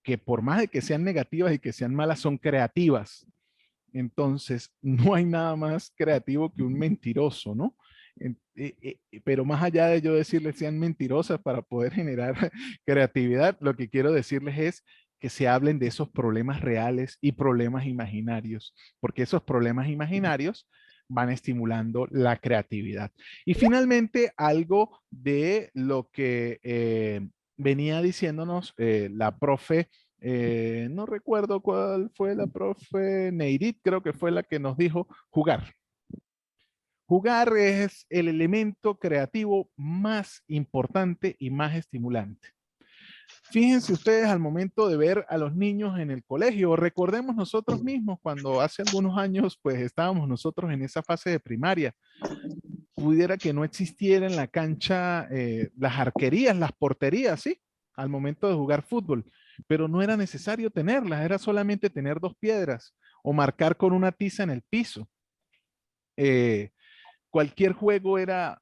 que por más de que sean negativas y que sean malas, son creativas. Entonces, no hay nada más creativo que un mentiroso, ¿no? Pero más allá de yo decirles sean mentirosas para poder generar creatividad, lo que quiero decirles es que se hablen de esos problemas reales y problemas imaginarios, porque esos problemas imaginarios van estimulando la creatividad. Y finalmente, algo de lo que venía diciéndonos la profe, no recuerdo cuál fue la profe, Neirit creo que fue la que nos dijo jugar. Jugar es el elemento creativo más importante y más estimulante. Fíjense ustedes al momento de ver a los niños en el colegio, recordemos nosotros mismos cuando hace algunos años pues estábamos nosotros en esa fase de primaria, pudiera que no existiera en la cancha las arquerías, las porterías, ¿sí? Al momento de jugar fútbol, pero no era necesario tenerlas, era solamente tener 2 piedras o marcar con una tiza en el piso. Cualquier juego era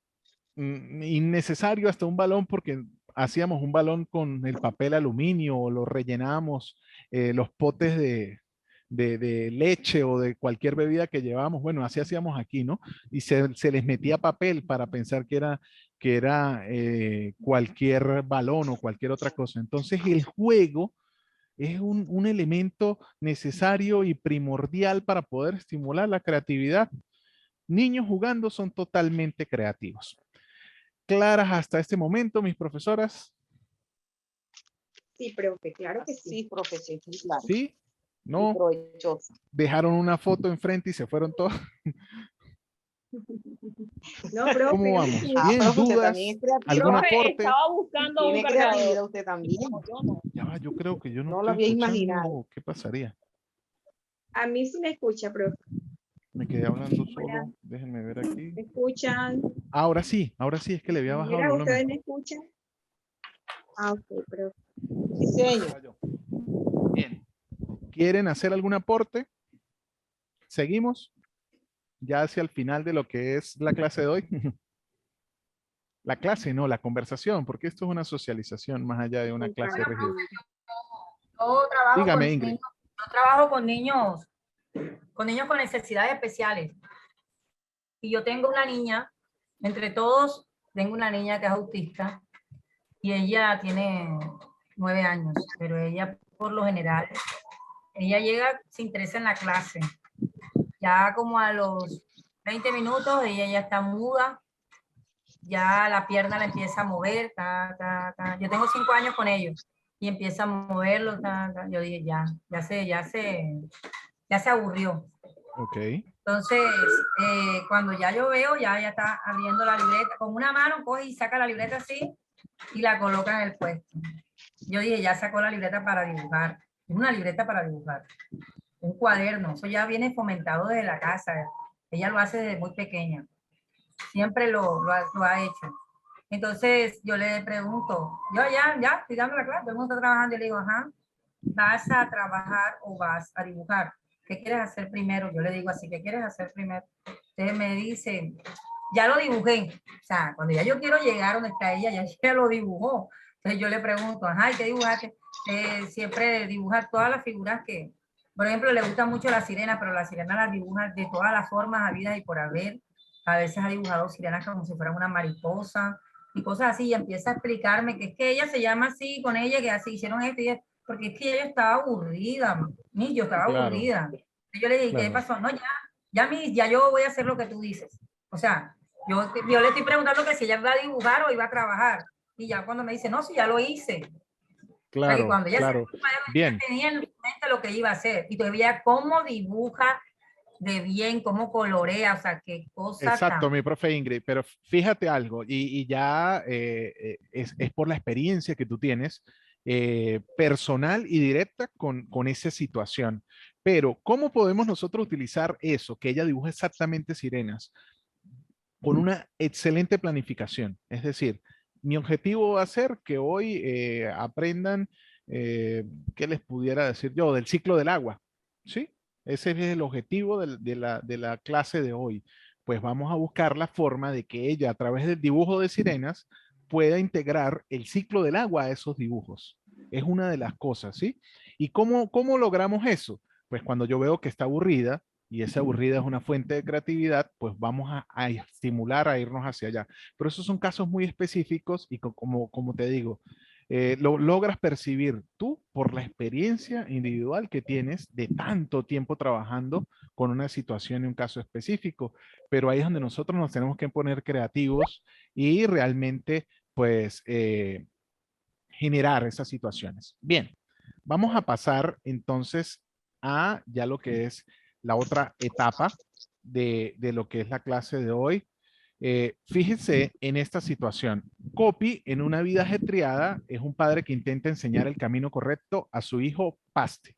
innecesario, hasta un balón, porque hacíamos un balón con el papel aluminio o lo rellenábamos, los potes de leche o de cualquier bebida que llevábamos, bueno, así hacíamos aquí, ¿no? Y se les metía papel para pensar que era cualquier balón o cualquier otra cosa. Entonces el juego es un elemento necesario y primordial para poder estimular la creatividad. Niños jugando son totalmente creativos. ¿Claras hasta este momento, mis profesoras? Sí, profe, claro que sí. Sí, profe, sí, claro. ¿Sí? ¿No? Provechoso. ¿Dejaron una foto enfrente y se fueron todos? No, profe. ¿Cómo vamos? Sí. ¿Bien? Profe, usted ¿Dudas? también es creativo. ¿Algún Profe, aporte? estaba buscando un Tiene cargador. creatividad usted también. No, yo no. Ya va, yo creo que yo no No lo estoy había escuchando. imaginado. ¿Qué pasaría? A mí sí me escucha, profe. Me quedé hablando Hola. solo. Déjenme ver aquí. ¿Me escuchan? Ahora sí, es que le había bajado el Mira, volumen. ¿ustedes me escuchan? Ah, ok, profe. Sí, señor. Bien. ¿Quieren hacer algún aporte? ¿Seguimos? Ya hacia el final de lo que es la clase de hoy. La clase, no, la conversación, porque esto es una socialización más allá de una clase rígida. Yo trabajo Dígame, con Ingrid. niños, yo trabajo con niños con necesidades especiales. Y yo tengo una niña, entre todos, tengo una niña que es autista y ella tiene 9 años, pero ella por lo general, ella llega, se interesa en la clase. Ya como a los 20 minutos ella ya está muda, ya la pierna la empieza a mover, Yo tengo 5 años con ellos y empieza a moverlo, Yo dije, ya se aburrió. Ok. Entonces, cuando ya yo veo, ya está abriendo la libreta. Con una mano coge y saca la libreta así y la coloca en el puesto. Yo dije, ya sacó la libreta para dibujar. Es una libreta para dibujar. Un cuaderno. Eso ya viene fomentado desde la casa. Ella lo hace desde muy pequeña. Siempre lo ha hecho. Entonces, yo le pregunto, yo ya, estoy dando la clase, todo el mundo está trabajando. Y le digo, ajá, ¿vas a trabajar o vas a dibujar? ¿Qué quieres hacer primero? Yo le digo así, ¿qué quieres hacer primero? Entonces me dice, ya lo dibujé. O sea, cuando ya yo quiero llegar donde está ella, ya ella lo dibujó. Entonces yo le pregunto, ajá, ¿y qué dibujaste? Siempre dibuja todas las figuras que, por ejemplo, le gusta mucho la sirena, pero la sirena la dibuja de todas las formas habidas y por haber. A veces ha dibujado sirenas como si fueran una mariposa y cosas así. Y empieza a explicarme que es que ella se llama así, con ella, que así hicieron esto y esto, porque es que ella estaba aburrida, yo estaba Claro, aburrida. Yo le dije, ¿qué claro. pasó? No, ya yo voy a hacer lo que tú dices. O sea, yo le estoy preguntando que si ella va a dibujar o iba a trabajar. Y ya cuando me dice, no, si ya lo hice. O sea, que Claro, cuando ella claro. Bien. tenía en mente lo que iba a hacer. Y todavía cómo dibuja de bien, cómo colorea, o sea, qué cosa Exacto, tan... mi profe Ingrid, pero fíjate algo, y ya es por la experiencia que tú tienes personal y directa con esa situación. Pero, ¿cómo podemos nosotros utilizar eso, que ella dibuja exactamente sirenas, con una excelente planificación? Es decir, mi objetivo va a ser que hoy aprendan, ¿qué les pudiera decir yo? Del ciclo del agua, ¿sí? Ese es el objetivo de la clase de hoy. Pues vamos a buscar la forma de que ella, a través del dibujo de sirenas, pueda integrar el ciclo del agua a esos dibujos. Es una de las cosas, ¿sí? ¿Y cómo logramos eso? Pues cuando yo veo que está aburrida, y esa aburrida es una fuente de creatividad, pues vamos a estimular a irnos hacia allá. Pero esos son casos muy específicos y como te digo, lo logras percibir tú por la experiencia individual que tienes de tanto tiempo trabajando con una situación y un caso específico. Pero ahí es donde nosotros nos tenemos que poner creativos y realmente, pues, generar esas situaciones. Bien, vamos a pasar entonces a ya lo que es la otra etapa de lo que es la clase de hoy. Fíjense en esta situación. Copy, en una vida ajetreada, es un padre que intenta enseñar el camino correcto a su hijo Paste.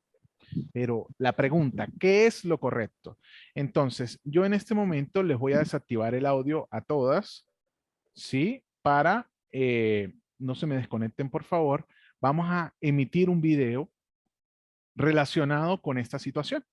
Pero la pregunta, ¿qué es lo correcto? Entonces, yo en este momento les voy a desactivar el audio a todas, ¿sí? Para, no se me desconecten, por favor. Vamos a emitir un video relacionado con esta situación.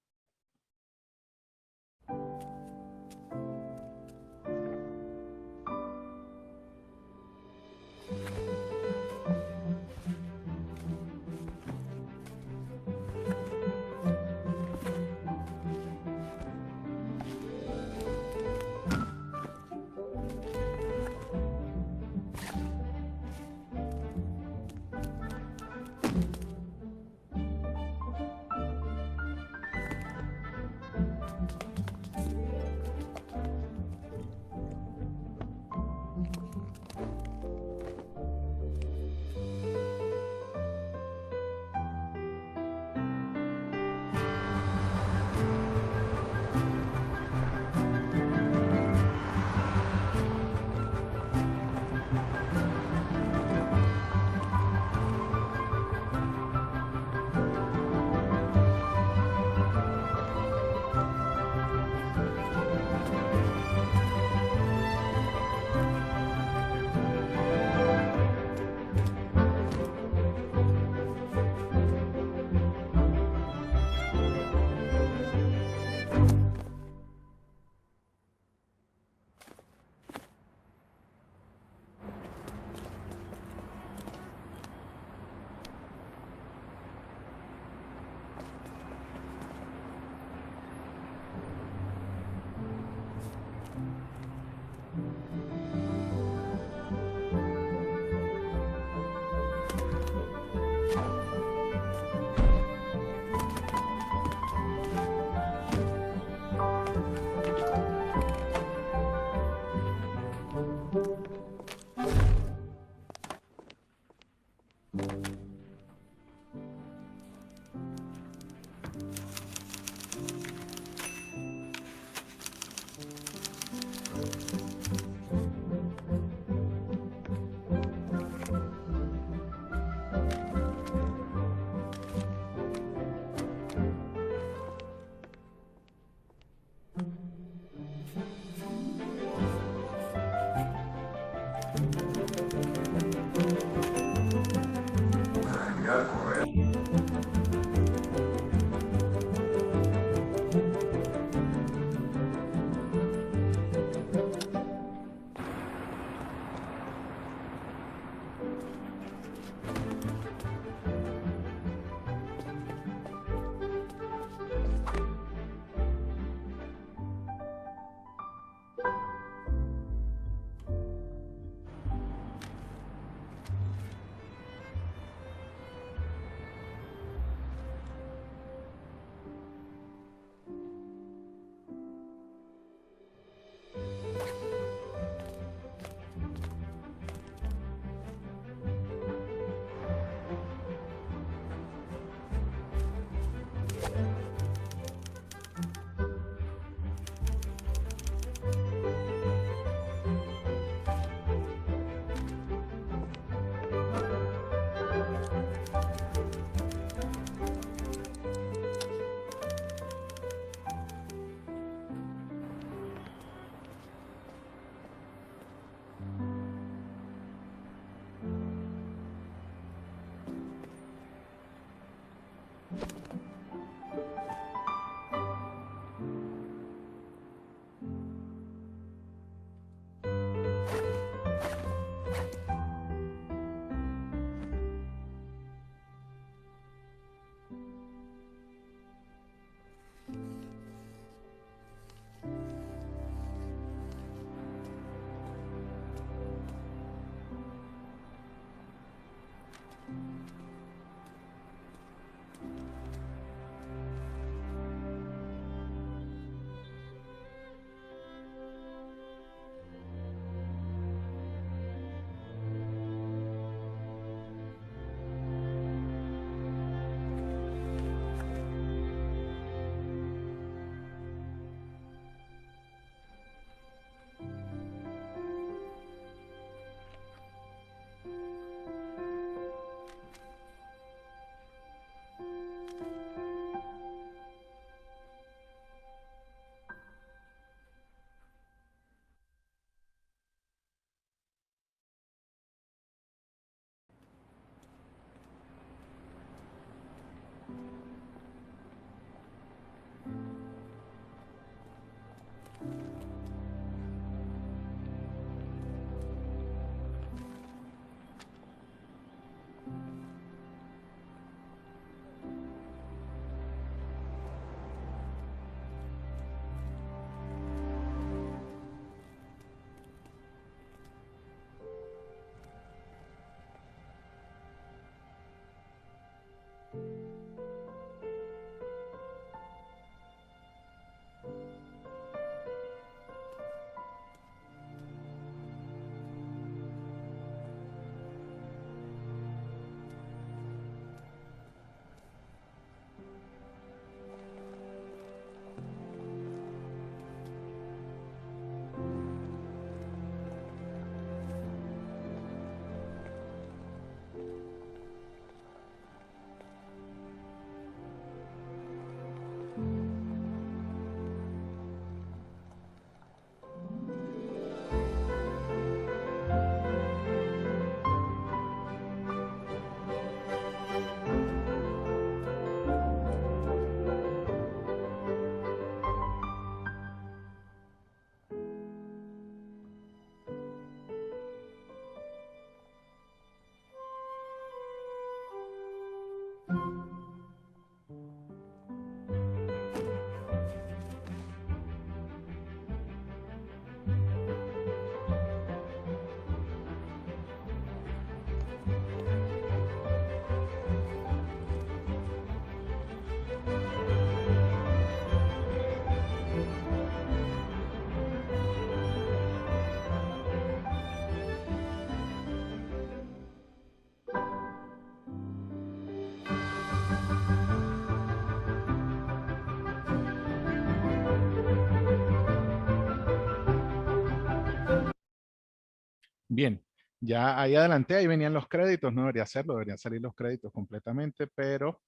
Bien, ya ahí adelanté, ahí venían los créditos, no debería hacerlo, deberían salir los créditos completamente, pero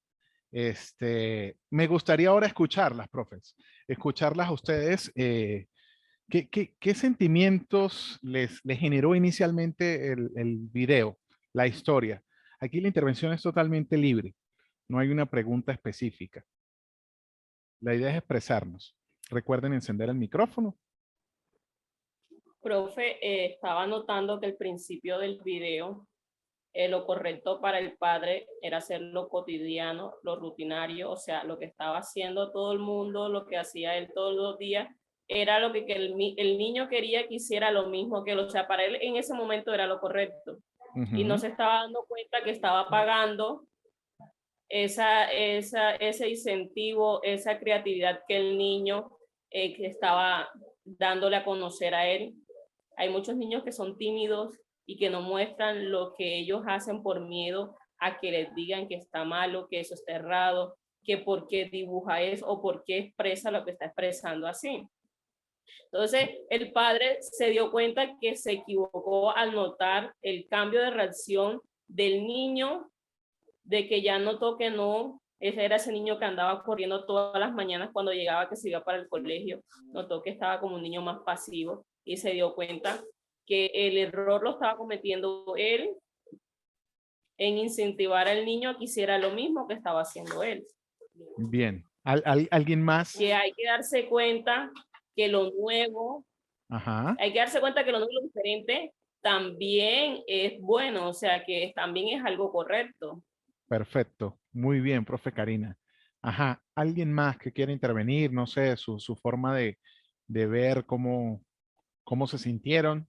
me gustaría ahora escucharlas, profes, escucharlas a ustedes. ¿Qué sentimientos les generó inicialmente el video, la historia? Aquí la intervención es totalmente libre, no hay una pregunta específica. La idea es expresarnos. Recuerden encender el micrófono. Profe, estaba notando que al principio del video, lo correcto para el padre era hacer lo cotidiano, lo rutinario, o sea, lo que estaba haciendo todo el mundo, lo que hacía él todos los días, era lo que el niño quería que hiciera lo mismo que él, o sea, para él en ese momento era lo correcto. Y no se estaba dando cuenta que estaba pagando ese incentivo, esa creatividad que el niño que estaba dándole a conocer a él. Hay muchos niños que son tímidos y que no muestran lo que ellos hacen por miedo a que les digan que está malo, que eso está errado, que por qué dibuja eso o por qué expresa lo que está expresando así. Entonces, el padre se dio cuenta que se equivocó al notar el cambio de reacción del niño, de que ya notó que no, ese era ese niño que andaba corriendo todas las mañanas cuando llegaba, que se iba para el colegio, notó que estaba como un niño más pasivo y se dio cuenta que el error lo estaba cometiendo él en incentivar al niño a que hiciera lo mismo que estaba haciendo él. Bien. ¿Alguien más? Que hay que darse cuenta que lo nuevo, hay que darse cuenta que lo nuevo y lo diferente también es bueno, o sea, que también es algo correcto. Perfecto. Muy bien, profe Karina. Ajá. ¿Alguien más que quiera intervenir? No sé, su forma de ver cómo se sintieron.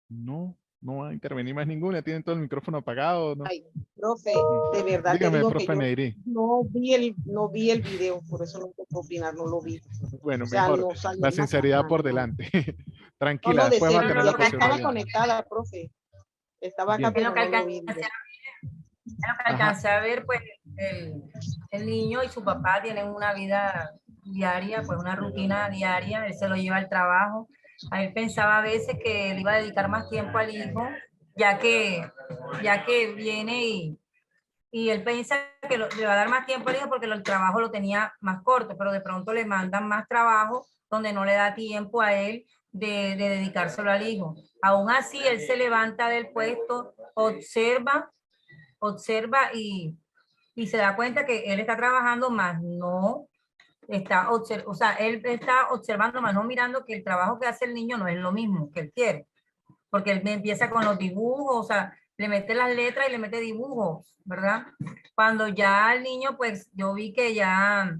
No va a intervenir más ninguna. Tienen todo el micrófono apagado, ¿no? Ay, profe, de verdad Dígame, te digo profe que yo Neyri. no vi el video, por eso no puedo opinar, no lo vi. Bueno, O sea, mejor. no salió La en la sinceridad cámara, por no. delante. No, Tranquila, de después va a serio, tener y la acá estaba posibilidad. conectada, profe. Estaba acá, Bien. En lo pero que no lo vi. alcancé a ver, pues el niño y su papá tienen una vida diaria, pues una rutina diaria, él se lo lleva al trabajo. A él pensaba a veces que le iba a dedicar más tiempo al hijo, ya que viene y él piensa que le va a dar más tiempo al hijo porque el trabajo lo tenía más corto, pero de pronto le mandan más trabajo donde no le da tiempo a él de dedicárselo al hijo. Aún así, él se levanta del puesto, observa y se da cuenta que él está trabajando más, no está, o sea, él está observando más, no mirando que el trabajo que hace el niño no es lo mismo que él quiere, porque él empieza con los dibujos, o sea, le mete las letras y le mete dibujos, ¿verdad? Cuando ya el niño, pues yo vi que ya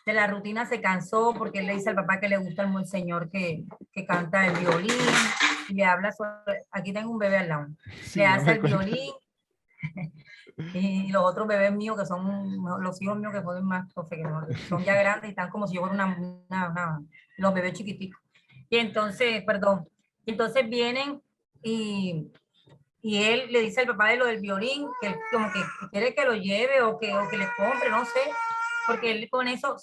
de la rutina se cansó porque él le dice al papá que le gusta el señor que canta el violín, y le habla sobre, aquí tengo un bebé al lado, Sí, le ya hace me el cuenta. violín, y los otros bebés míos que son los hijos míos que joden más, profe, que son ya grandes y están como si yo fuera los bebés chiquiticos. Y entonces, perdón, entonces vienen y él le dice al papá de lo del violín, que como que quiere que lo lleve o que le compre, no sé, porque él con eso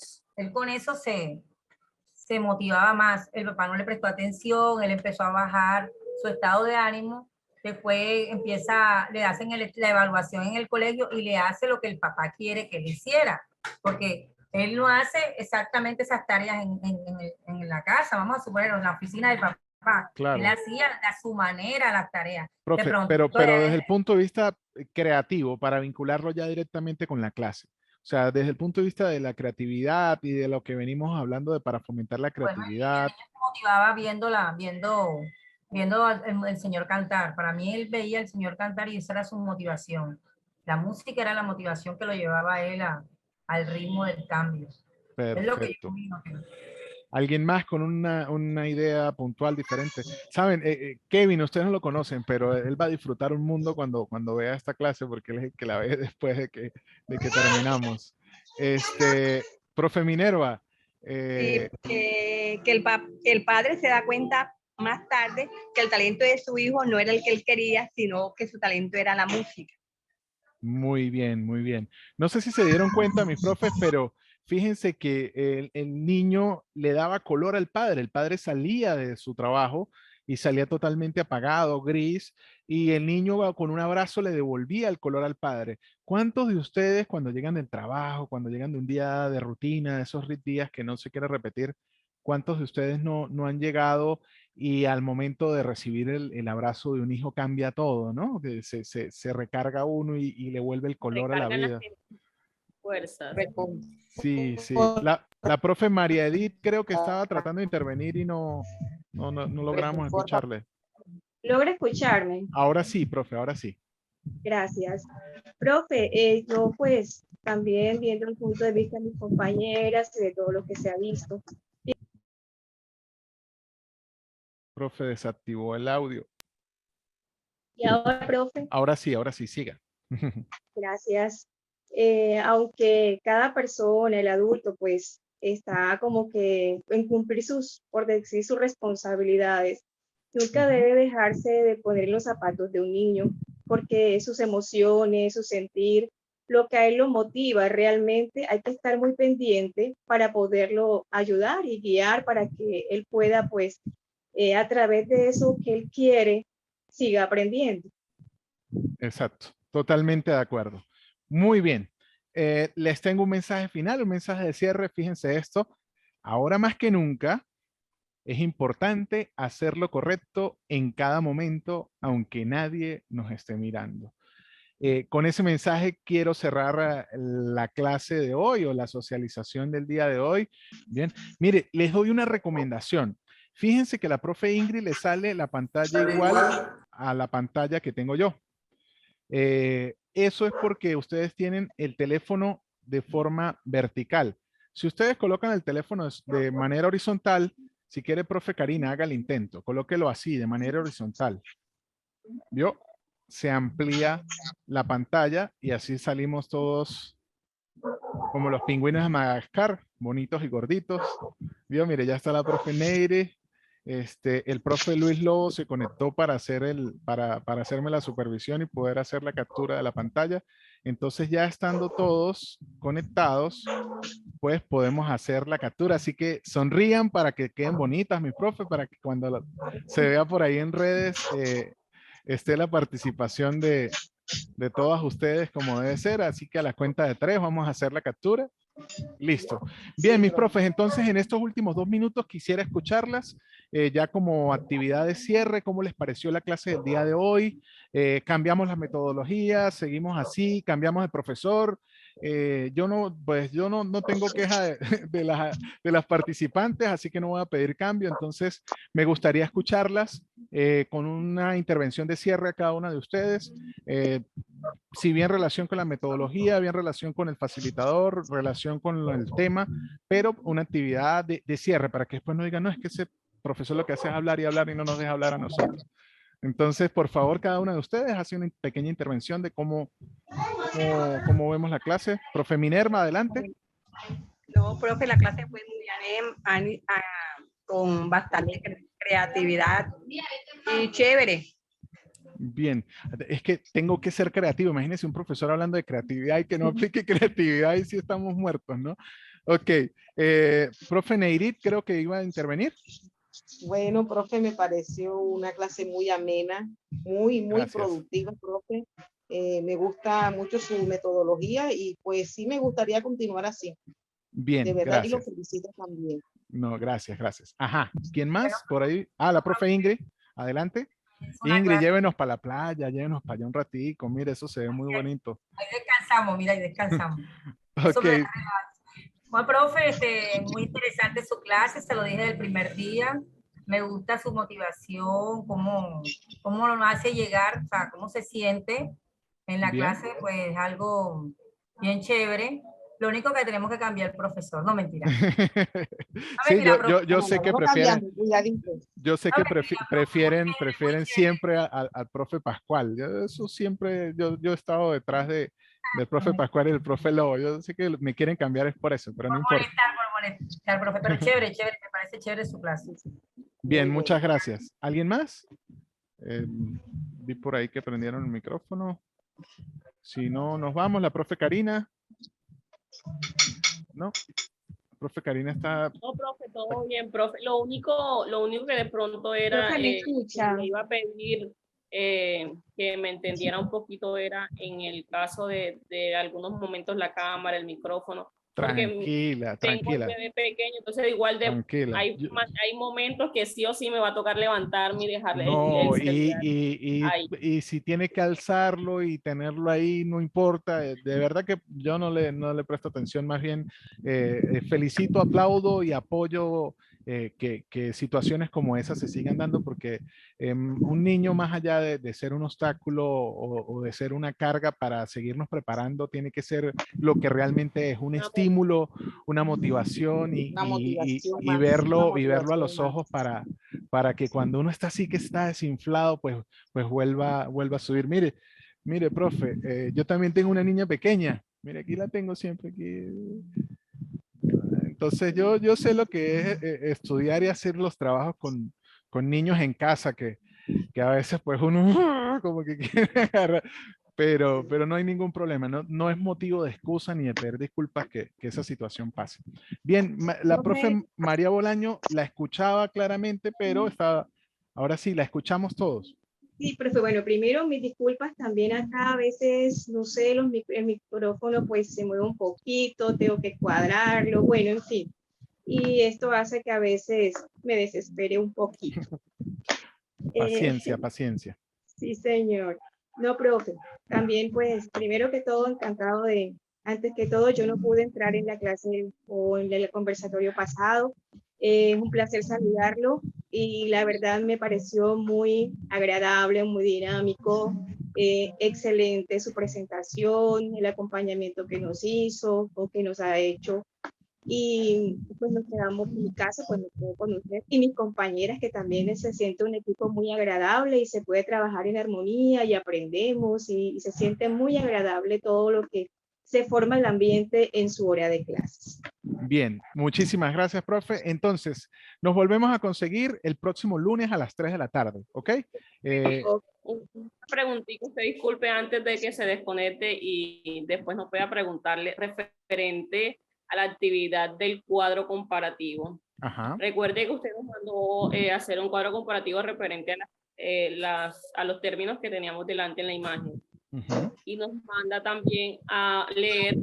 se motivaba más. El papá no le prestó atención, él empezó a bajar su estado de ánimo. Después le hacen la evaluación en el colegio y le hace lo que el papá quiere que le hiciera, porque él no hace exactamente esas tareas en la casa, vamos a suponer, en la oficina del papá. Claro. Él hacía a su manera las tareas. De Profe, pronto, pero desde el punto de vista creativo, para vincularlo ya directamente con la clase. O sea, desde el punto de vista de la creatividad y de lo que venimos hablando de para fomentar la bueno, el niño creatividad. se motivaba viendo el señor cantar. Para mí él veía al señor cantar y esa era su motivación. La música era la motivación que lo llevaba a él al ritmo del cambio. Es lo que yo Perfecto. noté. ¿Alguien más con una idea puntual diferente? Saben, Kevin, ustedes no lo conocen, pero él va a disfrutar un mundo cuando vea esta clase, porque él es el que la ve después de que terminamos. Profe Minerva. Que el padre se da cuenta más tarde que el talento de su hijo no era el que él quería, sino que su talento era la música. Muy bien, muy bien. No sé si se dieron cuenta mis profes, pero fíjense que el niño le daba color al padre. El padre salía de su trabajo y salía totalmente apagado, gris, y el niño con un abrazo le devolvía el color al padre. ¿Cuántos de ustedes cuando llegan del trabajo, cuando llegan de un día de rutina, de esos días que no se quiere repetir, cuántos de ustedes no han llegado y al momento de recibir el abrazo de un hijo cambia todo, ¿no? Que se recarga uno y le vuelve el color a la Recargan las vida? fuerzas. Sí, sí. La profe María Edith creo que estaba tratando de intervenir y no logramos escucharle. ¿Logra escucharme? Ahora sí, profe, ahora sí. Gracias. Profe, yo pues también viendo el punto de vista de mis compañeras y de todo lo que se ha visto. Profe, desactivó el audio. Y ahora, profe, Ahora sí, siga. gracias. Aunque cada persona, el adulto, pues está como que en cumplir por decir, sus responsabilidades, nunca debe dejarse de poner en los zapatos de un niño, porque sus emociones, su sentir, lo que a él lo motiva realmente, hay que estar muy pendiente para poderlo ayudar y guiar para que él pueda, pues, a través de eso que él quiere, siga aprendiendo. Exacto, totalmente de acuerdo. Muy bien. Les tengo un mensaje final, un mensaje de cierre. Fíjense esto. Ahora más que nunca es importante hacer lo correcto en cada momento, aunque nadie nos esté mirando. Con ese mensaje quiero cerrar la clase de hoy o la socialización del día de hoy. Bien, mire, les doy una recomendación. Fíjense que la profe Ingrid le sale la pantalla igual a la pantalla que tengo yo. Eso es porque ustedes tienen el teléfono de forma vertical. Si ustedes colocan el teléfono de manera horizontal, si quiere, profe Karina, haga el intento. Colóquelo así, de manera horizontal. ¿Vio? Se amplía la pantalla y así salimos todos como los pingüinos de Madagascar, bonitos y gorditos. ¿Vio? Mire, ya está la profe Neire. El profe Luis Lobo se conectó para hacerme la supervisión y poder hacer la captura de la pantalla. Entonces ya estando todos conectados, pues podemos hacer la captura. Así que sonrían para que queden bonitas, mis profes, para que cuando se vea por ahí en redes esté la participación de todas ustedes como debe ser. Así que a la cuenta de 3 vamos a hacer la captura. Listo. Bien, Sí, mis profe. profes, entonces en estos últimos 2 minutos quisiera escucharlas ya como actividad de cierre. ¿Cómo les pareció la clase del día de hoy? Cambiamos las metodologías, seguimos así, cambiamos de profesor. Yo no tengo queja de las participantes, así que no voy a pedir cambio. Entonces, me gustaría escucharlas con una intervención de cierre a cada una de ustedes. Si bien relación con la metodología, bien relación con el facilitador, relación con el tema, pero una actividad de cierre para que después no digan, no, es que ese profesor lo que hace es hablar y no nos deja hablar a nosotros. Entonces, por favor, cada una de ustedes hace una pequeña intervención de cómo vemos la clase. Profe Minerva, adelante. No, profe, la clase fue muy bien, con bastante creatividad y chévere. Bien, es que tengo que ser creativo. Imagínense un profesor hablando de creatividad y que no aplique creatividad y si estamos muertos, ¿no? Ok, profe Neirit, creo que iba a intervenir. Bueno, profe, me pareció una clase muy amena, muy Gracias. productiva, profe. Me gusta mucho su metodología y pues sí me gustaría continuar así. Bien, De verdad, y lo gracias. felicito también. No, gracias. Ajá, ¿quién más por ahí? Ah, la profe Ingrid, adelante. Ingrid, llévenos para la playa, llévenos para allá un ratico. Mire, eso se ve muy bonito. Ahí descansamos, mira, ahí descansamos. Ok, Bueno, profe, muy interesante su clase, se lo dije del primer día. Me gusta su motivación, cómo nos hace llegar, o sea, cómo se siente en la bien. clase, pues algo bien chévere. Lo único que tenemos que cambiar el profesor, no mentira. Sí, mentira, profe. yo sé que Vamos prefieren, cambiando, cuidadito. yo sé que mentira, prefieren siempre al profe Pascual. Eso siempre, yo he estado detrás del profe Pascual y del profe Lobo. Yo sé que me quieren cambiar es por eso, pero no importa. Por molestar, profe, pero chévere, me parece chévere su clase. Bien, Muy muchas bueno. gracias. ¿Alguien más? Vi por ahí que prendieron el micrófono. Si no, nos vamos. La profe Karina. ¿no? Profe Karina está... No, profe, todo bien, profe. Lo único que de pronto era, Profe, ¿me que escucha? le iba a pedir que me entendiera un poquito era en el caso de algunos momentos la cámara, el micrófono, porque Tranquila, tengo el tranquila, bebé pequeño, entonces igual tranquila. hay momentos que sí o sí me va a tocar levantarme y dejarle el No, celular ahí. y si tiene que alzarlo y tenerlo ahí, no importa. De verdad que yo no le presto atención, más bien felicito, aplaudo y apoyo que situaciones como esas se sigan dando, porque un niño, más allá de ser un obstáculo o de ser una carga para seguirnos preparando, tiene que ser lo que realmente es, un Una estímulo, una motivación Una motivación y más, una verlo a motivación los más. ojos para que cuando uno está así, que está desinflado, pues vuelva a subir. Mire, profe, yo también tengo una niña pequeña. Mire, aquí la tengo siempre aquí. Entonces yo sé lo que es estudiar y hacer los trabajos con niños en casa, que a veces pues uno como que quiere agarrar, pero no hay ningún problema, no es motivo de excusa ni de pedir disculpas que esa situación pase. Bien, la profe Profe, María Bolaño la escuchaba claramente, pero ahora sí, la escuchamos todos. sí, profe, bueno, primero mis disculpas también acá a veces, no sé, el micrófono pues se mueve un poquito, tengo que cuadrarlo, bueno, en fin. Y esto hace que a veces me desespere un poquito. Paciencia, paciencia. Sí, señor. No, profe. También, pues, primero que todo, antes que todo, yo no pude entrar en la clase o en el conversatorio pasado. Es un placer saludarlo y la verdad me pareció muy agradable, muy dinámico, excelente su presentación, el acompañamiento que nos hizo o que nos ha hecho. Y pues nos quedamos en mi casa, pues me quedo con usted y mis compañeras, que también se siente un equipo muy agradable y se puede trabajar en armonía y aprendemos y se siente muy agradable todo lo que se forma el ambiente en su hora de clases. Bien, muchísimas gracias, profe. Entonces, nos volvemos a conseguir el próximo lunes a las 3 de la tarde, ¿ok? Una preguntita, usted disculpe antes de que se desconecte y después nos pueda preguntarle referente a la actividad del cuadro comparativo. Ajá. Recuerde que usted nos mandó hacer un cuadro comparativo referente a los términos que teníamos delante en la imagen. Y nos manda también a leer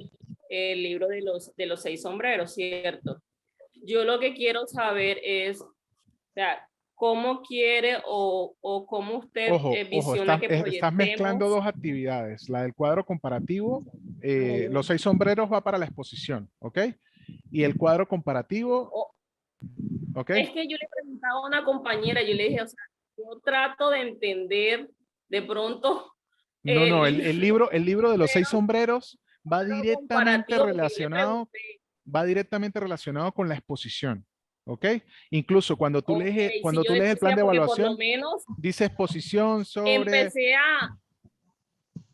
el libro de los 6 sombreros, ¿cierto? Yo lo que quiero saber es, o sea, cómo quiere o cómo usted Ojo, visiona que estás mezclando proyectemos. dos actividades. La del cuadro comparativo, los 6 sombreros va para la exposición, ¿ok? Y el cuadro comparativo, ¿ok? Es que yo le preguntaba a una compañera, yo le dije, o sea, yo trato de entender de pronto No, el el libro de los 6 sombreros va directamente comparativo, porque yo le relacionado, pregunté, con la exposición, ¿ok? Incluso cuando tú ok, lees, si cuando yo tú lees el plan decía, de porque por lo evaluación, menos dice exposición sobre... empecé a,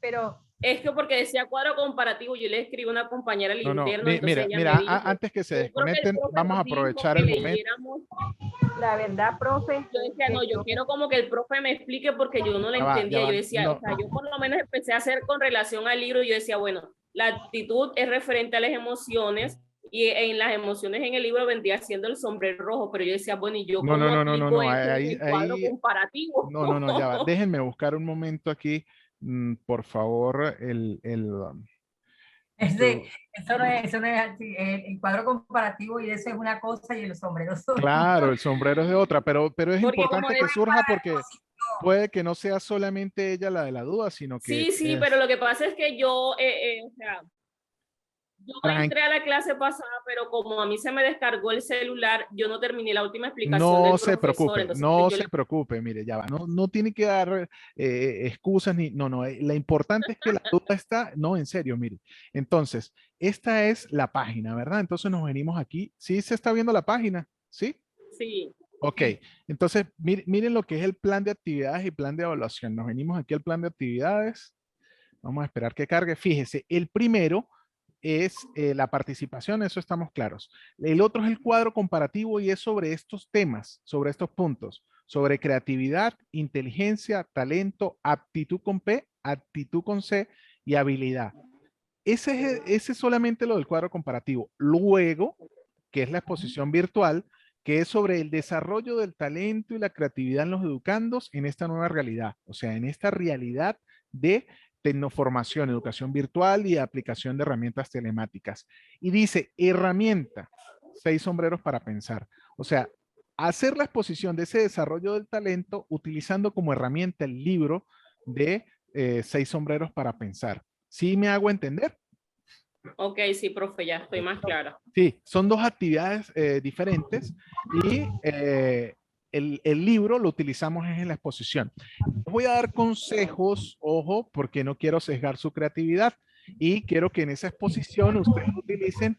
Pero es que porque decía cuadro comparativo, yo le escribí a una compañera al interno, entonces ella me Mira, dijo, antes que se yo creo que el desconecten, profe vamos a nos dijo aprovechar que el momento. leyéramos. la verdad, profe, Yo decía, no, yo quiero como que el profe me explique porque yo no lo Ya entendía. va, Yo decía, o no, sea, yo por lo menos empecé a hacer con relación al libro. Yo decía, bueno, la actitud es referente a las emociones y en las emociones en el libro vendría siendo el sombrero rojo, pero yo decía, bueno, ¿y yo cómo aplico eso en el cuadro comparativo? ya va. Déjenme buscar un momento aquí, por favor, ese, eso no es así, el cuadro comparativo y eso es una cosa y el sombrero es otra. claro, el sombrero es de otra, pero es Porque como importante que surja porque puede que no sea solamente ella la de la duda, sino que sí, sí, pero es... lo que pasa es que yo, o sea, yo entré a la clase pasada, pero como a mí se me descargó el celular, yo no terminé la última explicación No del se profesor. preocupe, Entonces, pues, no yo se preocupe, mire, ya va, no tiene que dar excusas ni, no, la importante es que la duda está, no, en serio, mire. Entonces, esta es la página, ¿verdad? Entonces nos venimos aquí, ¿sí se está viendo la página? ¿Sí? sí. Ok, entonces miren lo que es el plan de actividades y plan de evaluación. Nos venimos aquí al plan de actividades, vamos a esperar que cargue. Fíjese, el primero es la participación, eso estamos claros. El otro es el cuadro comparativo y es sobre estos temas, sobre estos puntos, sobre creatividad, inteligencia, talento, aptitud con P, aptitud con C y habilidad. ese es solamente lo del cuadro comparativo. Luego, que es la exposición virtual, que es sobre el desarrollo del talento y la creatividad en los educandos en esta nueva realidad, o sea, en esta realidad de tecnoformación, educación virtual y aplicación de herramientas telemáticas. Y dice, herramienta, 6 sombreros para pensar. O sea, hacer la exposición de ese desarrollo del talento utilizando como herramienta el libro de 6 sombreros para pensar. ¿Sí me hago entender? Ok, sí, profe, ya estoy más clara. Sí, son dos actividades diferentes y el libro lo utilizamos en la exposición. Voy a dar consejos, ojo, porque no quiero sesgar su creatividad y quiero que en esa exposición ustedes utilicen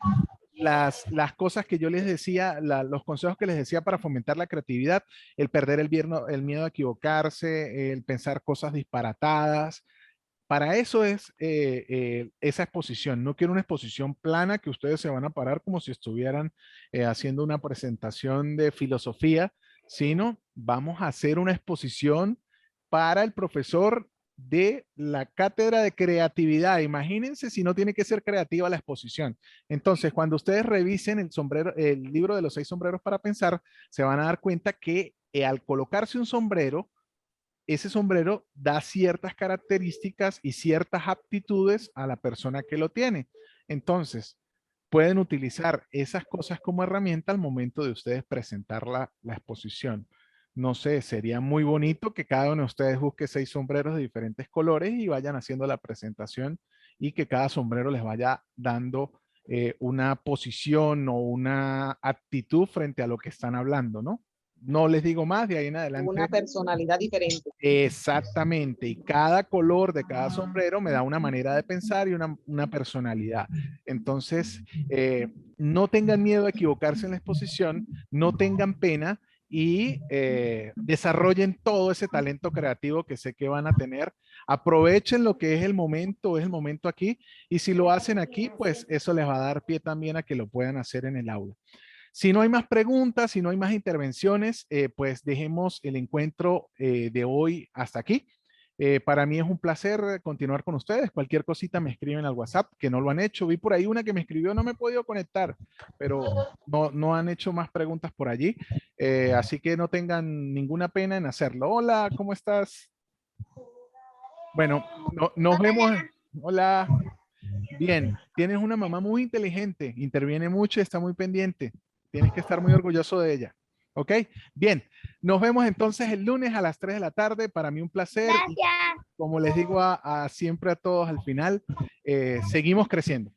las cosas que yo les decía, los consejos que les decía para fomentar la creatividad, el perder el miedo a equivocarse, el pensar cosas disparatadas. Para eso es esa exposición. No quiero una exposición plana que ustedes se van a parar como si estuvieran haciendo una presentación de filosofía, sino vamos a hacer una exposición para el profesor de la cátedra de creatividad. Imagínense si no tiene que ser creativa la exposición. Entonces, cuando ustedes revisen el libro de los 6 sombreros para pensar, se van a dar cuenta que al colocarse un sombrero, ese sombrero da ciertas características y ciertas aptitudes a la persona que lo tiene. Entonces, pueden utilizar esas cosas como herramienta al momento de ustedes presentar la exposición. No sé, sería muy bonito que cada uno de ustedes busque 6 sombreros de diferentes colores y vayan haciendo la presentación y que cada sombrero les vaya dando una posición o una actitud frente a lo que están hablando, ¿no? No les digo más, de ahí en adelante. Una personalidad diferente. Exactamente, y cada color de cada sombrero me da una manera de pensar y una personalidad. Entonces, no tengan miedo a equivocarse en la exposición, no tengan pena y desarrollen todo ese talento creativo que sé que van a tener. Aprovechen lo que es el momento aquí, y si lo hacen aquí, pues eso les va a dar pie también a que lo puedan hacer en el aula. Si no hay más preguntas, si no hay más intervenciones, pues dejemos el encuentro de hoy hasta aquí. Para mí es un placer continuar con ustedes. Cualquier cosita me escriben al WhatsApp, que no lo han hecho. Vi por ahí una que me escribió, no me he podido conectar, pero no han hecho más preguntas por allí. Así que no tengan ninguna pena en hacerlo. Hola, ¿cómo estás? Bueno, nos vemos. Hola. Bien, tienes una mamá muy inteligente, interviene mucho y está muy pendiente. Tienes que estar muy orgulloso de ella. ¿Ok? Bien, nos vemos entonces el lunes a las 3 de la tarde. Para mí un placer. Y como les digo siempre a todos al final, seguimos creciendo.